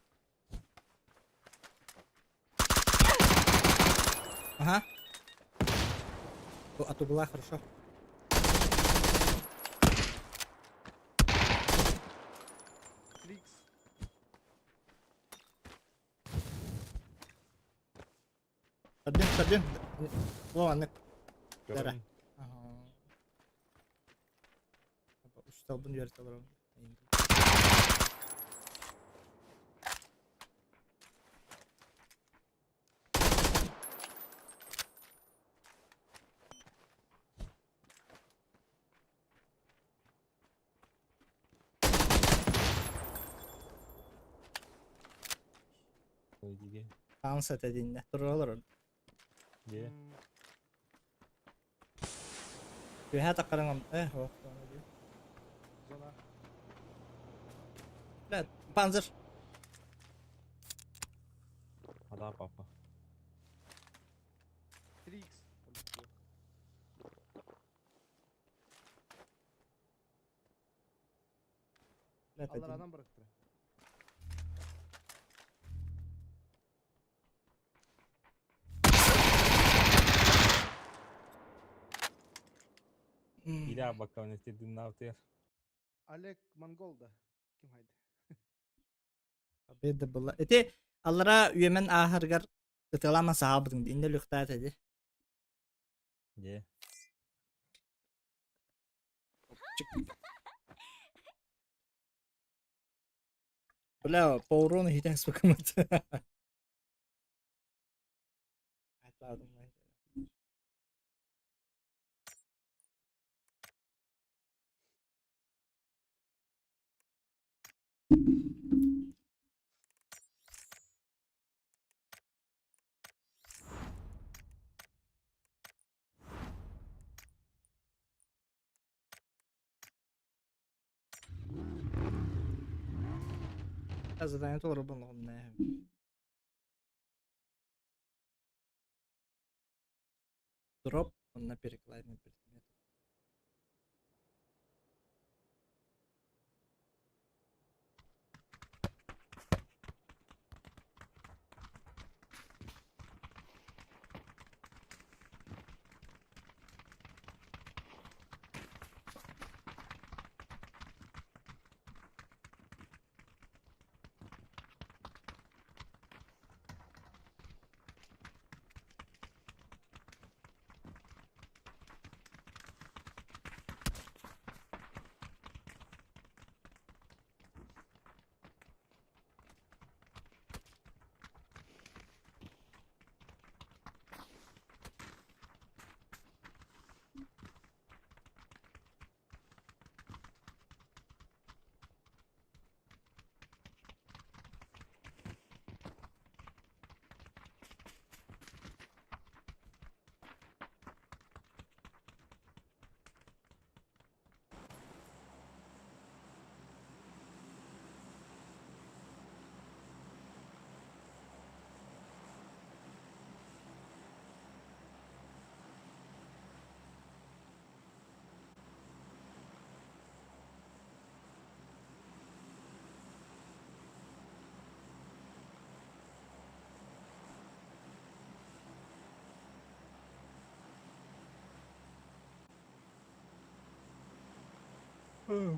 Ага. А то была хорошо. Trix. Один. Ладно. Gördün. Ага. Uçta bunu yerde alırım. Dige. Dans edinle. Dur olur orada. Ye. Tühe takarım. Oh. Zona. Evet. Panzer. Hada papa. 3x. Evet, Allah edin. adam bıraktı. Bir daha bakalım ne istediğin ne yapıyor. Alek Mongol'da. Kim haydi? Bir de bula. Eti allara üyemen ahırgar ıtılama sahabıdın. İnde lüktat edi. Ye. Bula povrunu hites bakamadı. Atladım ben. Zadanie to robotne. Дроп на перекладине предмет.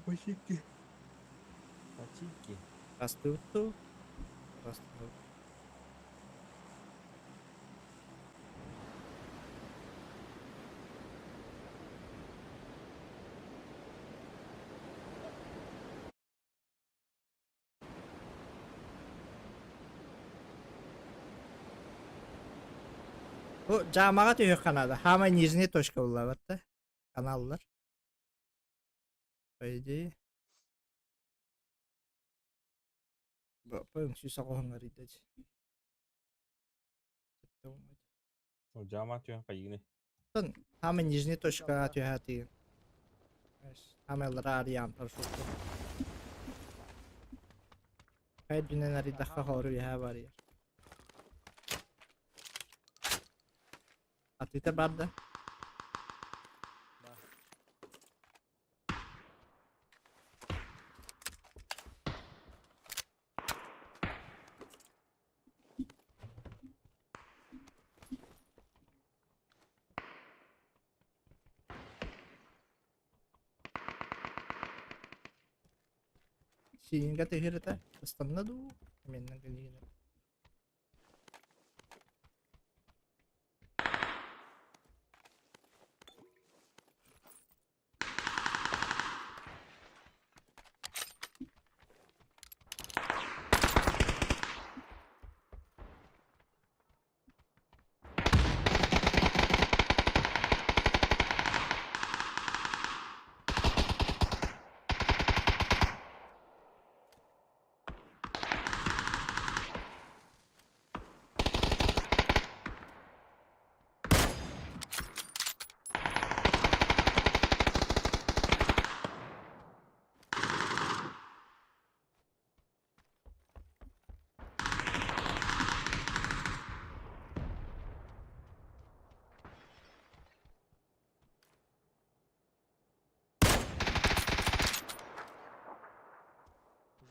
Пачики. Пачики. Растуту. Растут. Bu camaat yok kanada. Hemen yüzüne toşka bullavatı. Kanallar. Haydi. Bakın şu sakohanlar ideci. O cam atıyor kayını. Hemen yüzüne toşka atıyor hati. Hemen arayan parçası. Kayıt dünenleri dakika horu ya var ya. Atite barda. Sehingga tehirta standa du. Menang kali.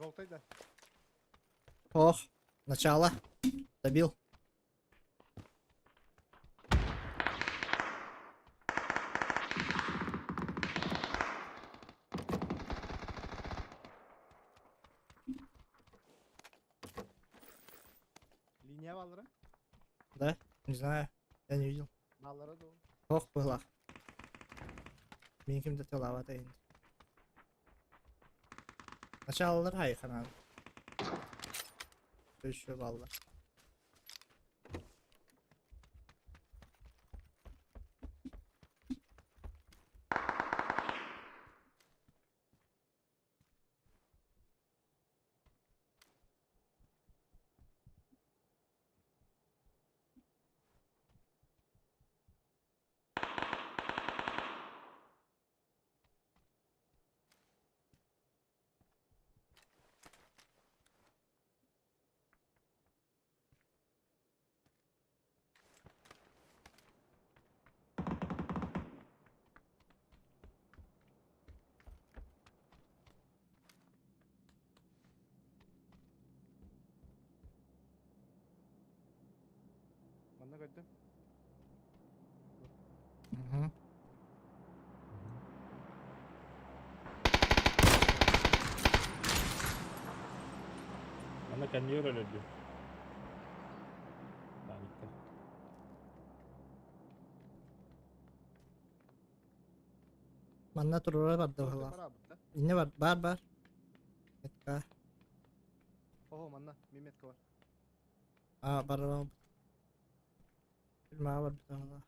Золотайда. Ох, начало. Добил. Линия баллары. Да? Не знаю. Я не видел. Баллары да. Ох, была. Benimkim de telavata indi. Началалар haykan abi. Dövüşüyor valla. Bana gördüm. Hı hı. Bana kendi öyle diyor. Tamam bitti. Manna turura var da Золотай valla. пара abi da. Ne var? Bar. Etka. Oho manna. Mehmet var. Aa bar. Bilmem var bir tane daha.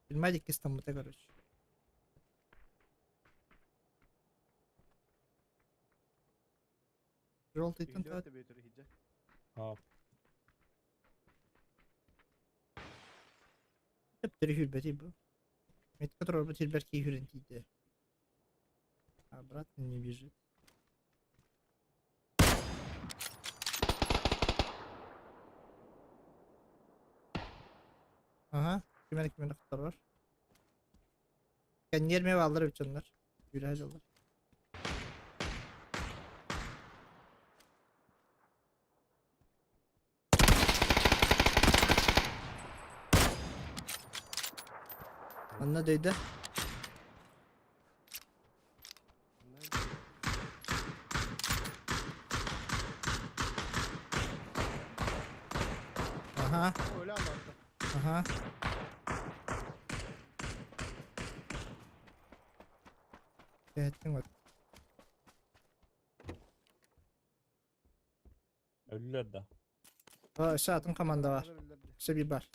Bilmedik ki İstanbul'da görüş. Yol tutun Үйді tabi. өтті бөйтірі хиджа. Ha. Hep deri hürbeti bu. Metka turura bu tilber ki hürentiydi. Ha brat не бежит. Aha. Kime kadar var. Kendi yerime bağlar uçanlar. Yürüyeceğiz olur. Anla değdi. Aha. Öyle anlattı. Aha. Ettin bak. Ölüler de. O saatın komanda var. İşte bir bar.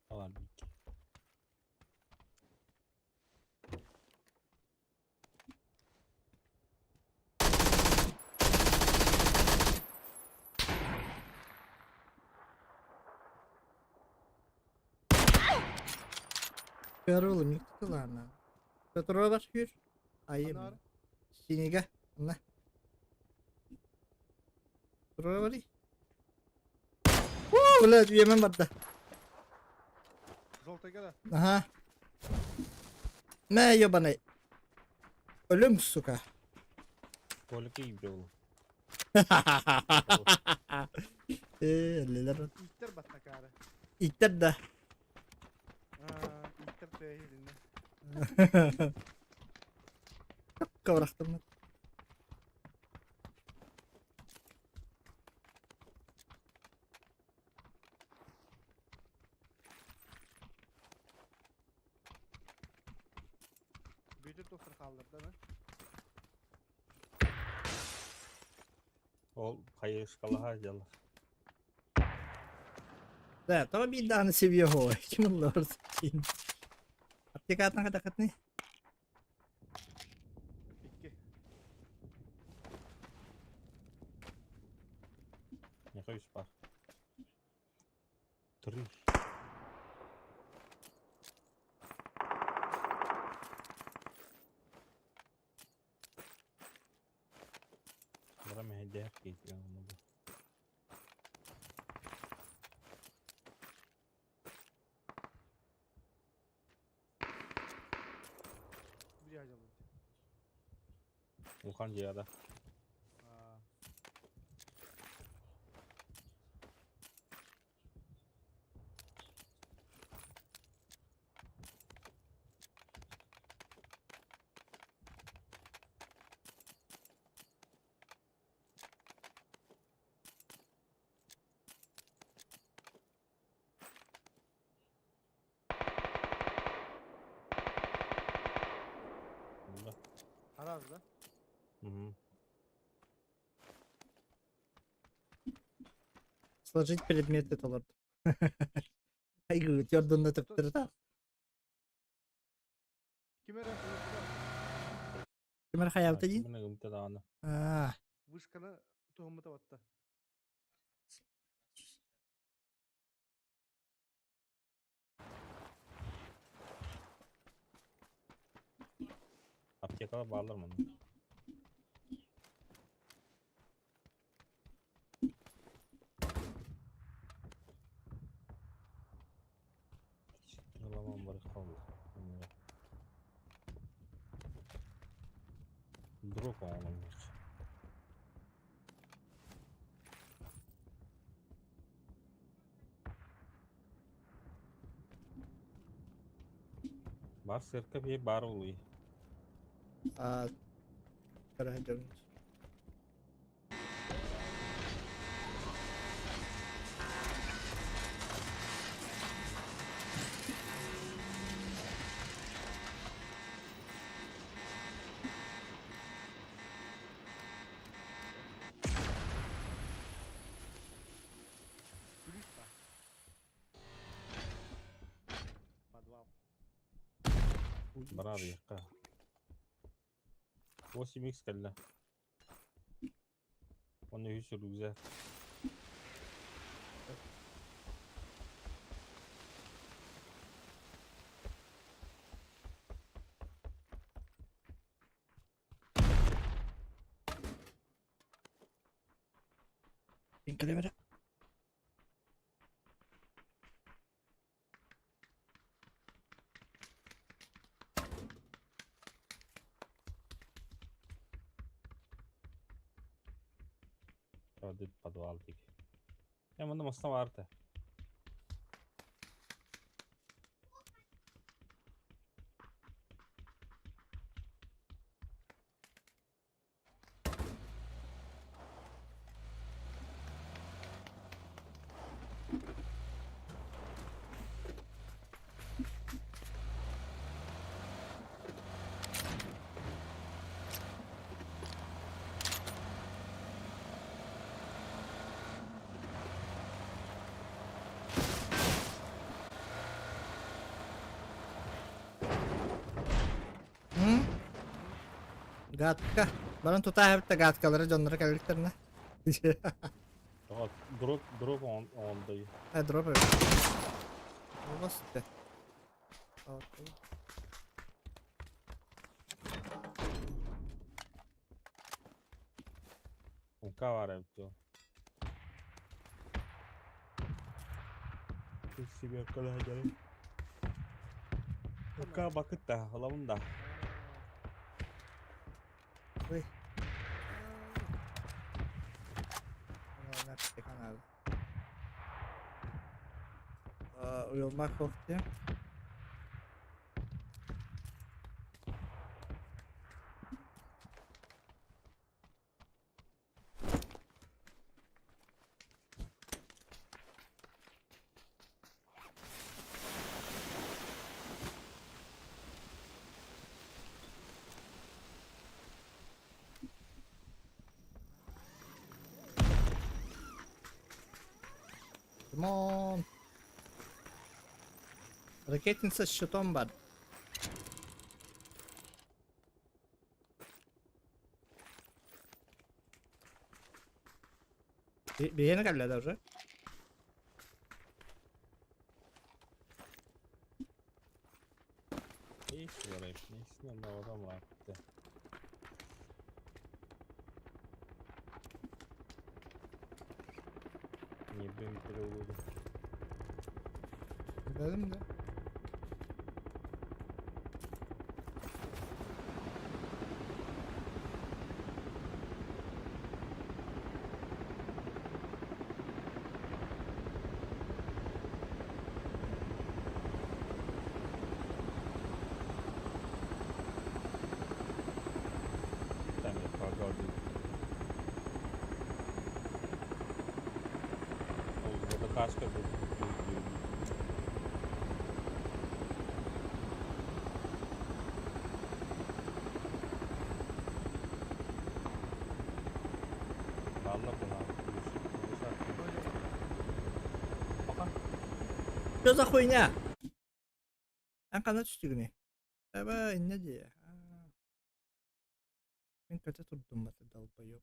Falan bir iki. Kör oğlum yıktılar lan. Petrol var yürü. Ayı Anlar. mı? Siniga. Anla. Petrol var iyi. Ulan yemen var da. Золотайга да. Aha. Ne ya bana? Ölüm suka. Tuvalete gibi oğlum. Elliler. İlkler batta kare. İlkler de. İlkler teyhidinde. Çok kavraktım ben. Büyütür doktor kaldırdı mı? Ol kayı ışkalı harcalar. Да, tamam bir tane seviyor o. Kimin lordu kim? Aplikatına kadar kat ne? İki. Ne koyuş bak. Tırış. Bura mehdi hep geçiyor onu bu. Bir yağcam. Vulkan Ceyada. Aa, Bunda. Arazda. Hı hı. Сложить предметы толор. Айгу, тёрдунда тыптыр да. Kime referansı? Кимер хаябыта дейін? Kimin ümit dağını. Аа, Vışkanı tohumu da battı. Aptekalar bağlar mı? Yalamam barış kaldı. Drop oğlum hiç. Var sırka bir bar oluyor. аа. Көрәдім. Gülüşme. Подвал. Bravo yakka. 8x kalla. Onu hiç güzel. Инкалемере. Hadi подвал dik. Ya bunda masa vardı. Hı? Gatka. Bana tuta hep de gatkaları canları kalırlıklarına. Drop ondayı. Ha drop evet. Bu basitti. Okay. Uka var evde. Sesi bir kadar gelin. Uka bakıt da halavın da. Uy. Ne yapacak abi? Uyulmak korktu. Come on. Ракетница с щитом, бад. Бегена калляда уже. Hiç uğrayıp neyse ne adam var. Niye benim böyle oldu? Dedim de. kaçka Valla bana. Bakın. Что за хуйня? Kanat üstüne. Baba ne diye? Ben kötü tuttum batı dalbayı.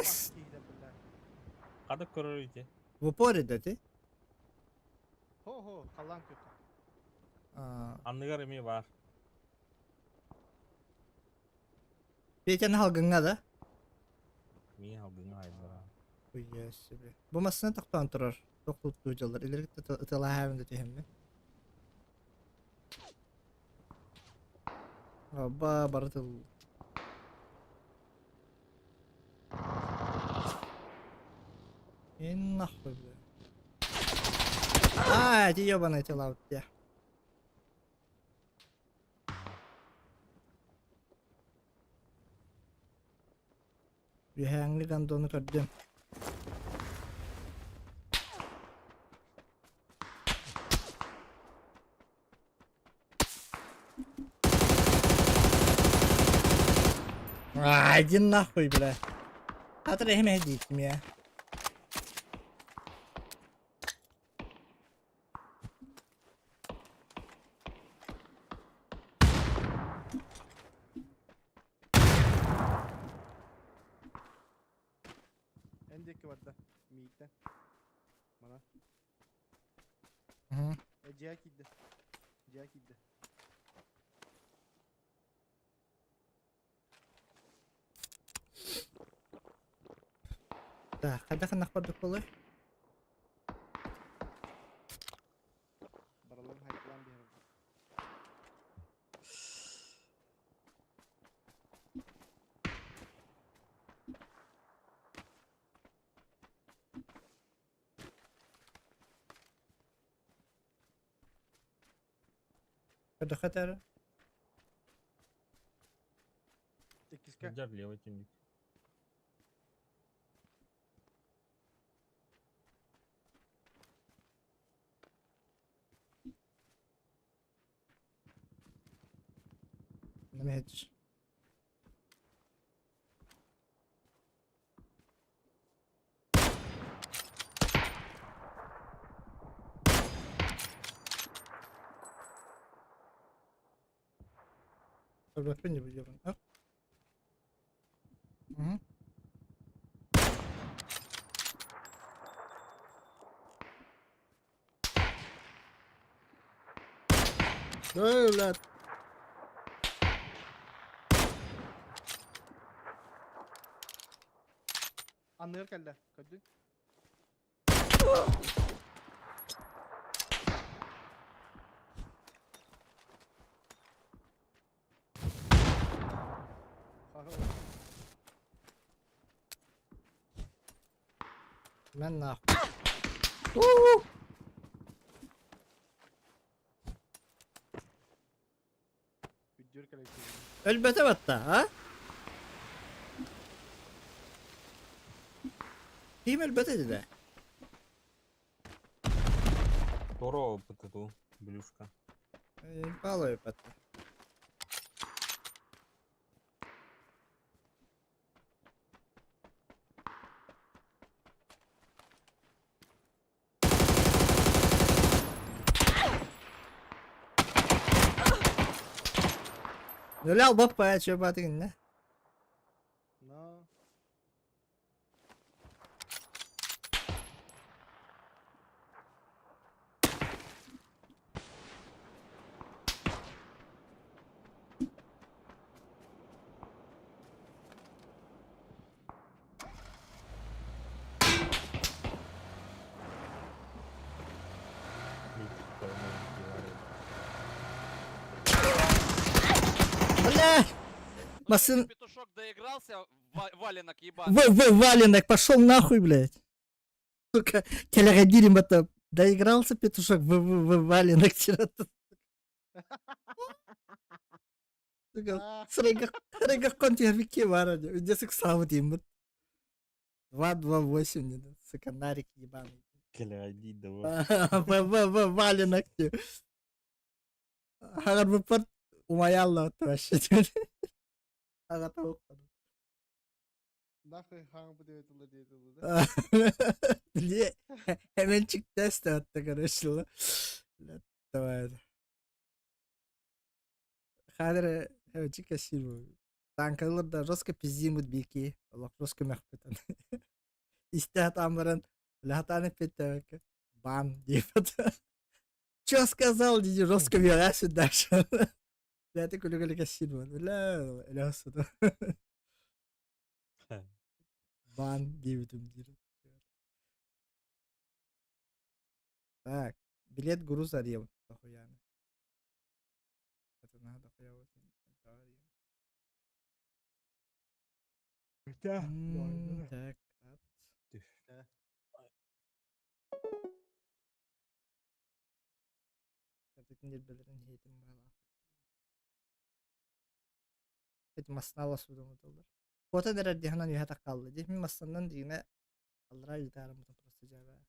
Ес. Kadı körüydü. В упоре dedi. Ho kalan kötü. Anlıgar emeği var. Beyken halgınga da. Niye aldığını hayırlara. Uyuyor sibi. Bu masasına takpan turar. Tokluk duyucular. İleri gitti ıtıla havimde tehimli. Baba baratıl. Нахуй, бля. Эти ёбаные тела вот те. Bir hangli gandonu gördüm. Иди нахуй, бля. Отрежем ходить мне. Endeki var da. Miğitten. Bana. Hı. Ciğer kildi. Ciğer kildi. Так, когда ханах подухулы? Baraların hayatlan bir yerde. Когда хатара? Tekizke. Güzel leva timlik. ما هيتش. طب فين بيجيبون؟ لا لا Anlıyor kelle. Gördün. Kahve. من ناخذ Video kelle. البته بطه ها Kim elbette de. Toro pıtıdı. Bluşka. Пало elbette. Öyle al bak bayağı çöp atın ne? No. Бля! Масын... Петушок доигрался, валенок ебать. Валенок, пошел нахуй, блядь. Сука, телегадирим это. Доигрался петушок в валенок вчера. Сука, срыгах контер вики var hadi. Öncesi sağ diyeyim ben. 228 dedi. Сканаrik ебаный. Кляди, давай. Валенок. Хагар бупар умаялла отращи. Ага таук. Nahı hangi bu devetler diye dedi. Niye? Hemen çıktı işte hatta karışılı. Давай. Хадр хавчи каширу. Танкалар да жестко пиздимут бики. Allah жестко махпетан. İstihат амбаран. Лахатаны петтавака. Бам. Дипата. Чё сказал, диди, жестко вилась дальше. Я такой люблю каширу. Ля, ля, сюда. Бан дивитим дири. Так. Билет груз арьев. Дохуяна. Это надо хуя вот. Да. Так, так. Картын дербелерин хейтим бала. Хейтим маснала судum отолдар. Фото дерер диханан юхата kaldı. Dihmi maslandan dine aldıra gitarım bu prosu cebe.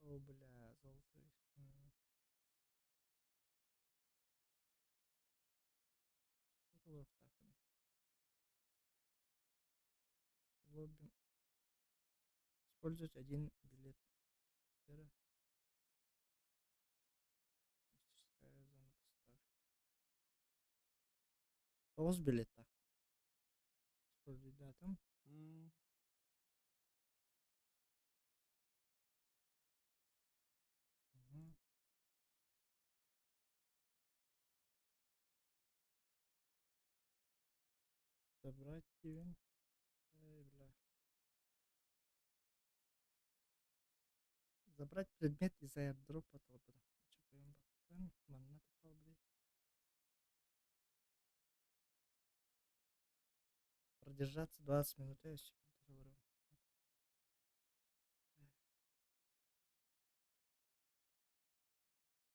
О, бля, золотой. Что было в тафане? Лобби. Использовать один билет. Мастерская зона поставки. 9 билета. Использовать датам. Мгм. Собрать ивент. Бля. Забрать предмет из аирдропа толпы. Чекаем бактан. Манна тапал блядь. Продержаться 20 минут. Я еще говорю.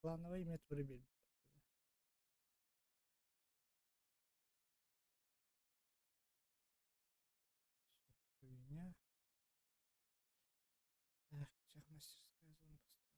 Плановый метод вырубить. Хуйня. Эх, сейчас мастерская зона поставь.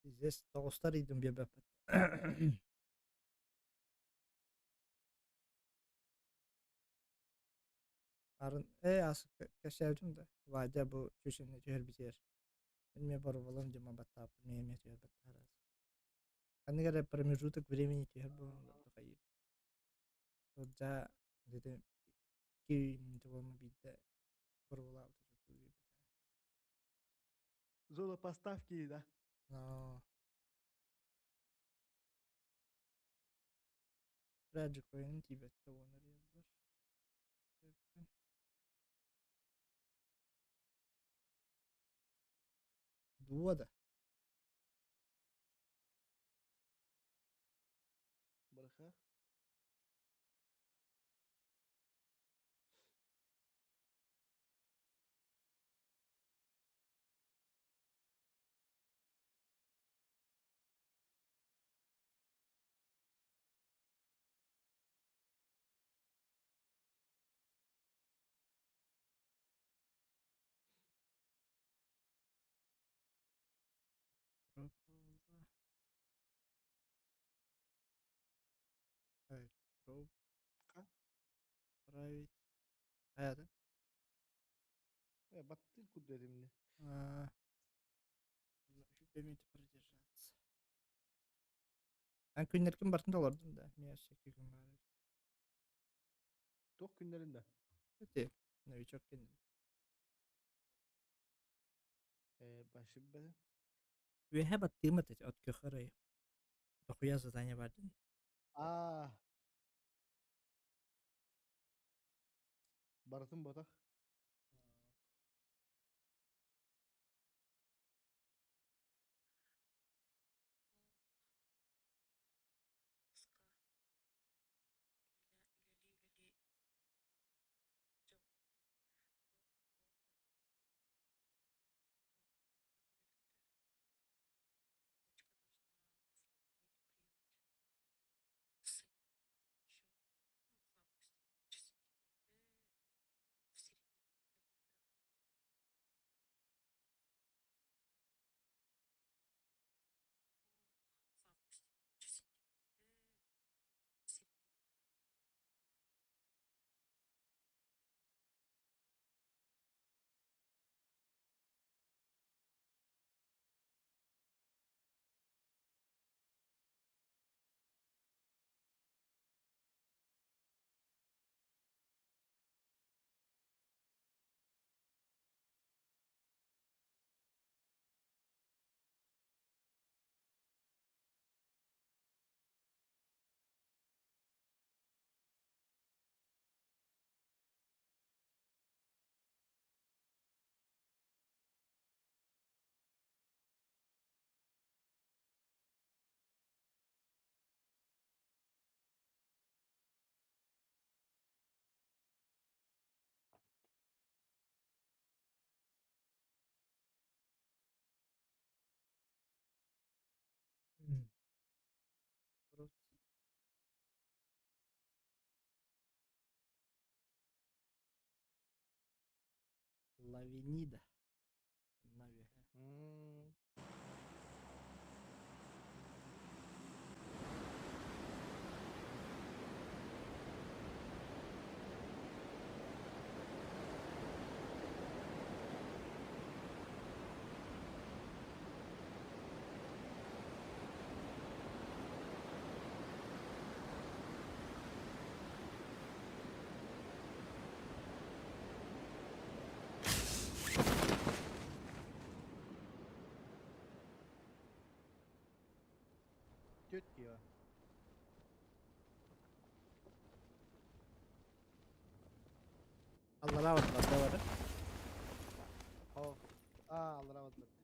Здесь толстар идем бебе. Arın as kaşavcım da vaca bu köşende tüher biter. Мне пару волон дема баттап не иметь тюher баттарас. Они говорят промежуток времени тюher был тохай. Вот за где ки того мобиде порвала вот это тюher. Zona поставки, да. Но Раджи коин тебе того нарезал. Двода. Браха. Проп править. А это? Battı kudretimle. Şüphemiydi продержаться. Ben günlerken barında olurdum da. Miyaz çekti gün bari. Tok günlerinde. Öte. Ne çok kendim. Başı be. Ve hep attığımı da at köşarayı. Dokuya zadanya verdin. Aa. Baratın batak. Hmm. Brut. L'avenida. Navi. Hmm. Göt ya. Allah rahmet eylesin. Oh. Aa Allah rahmet eylesin.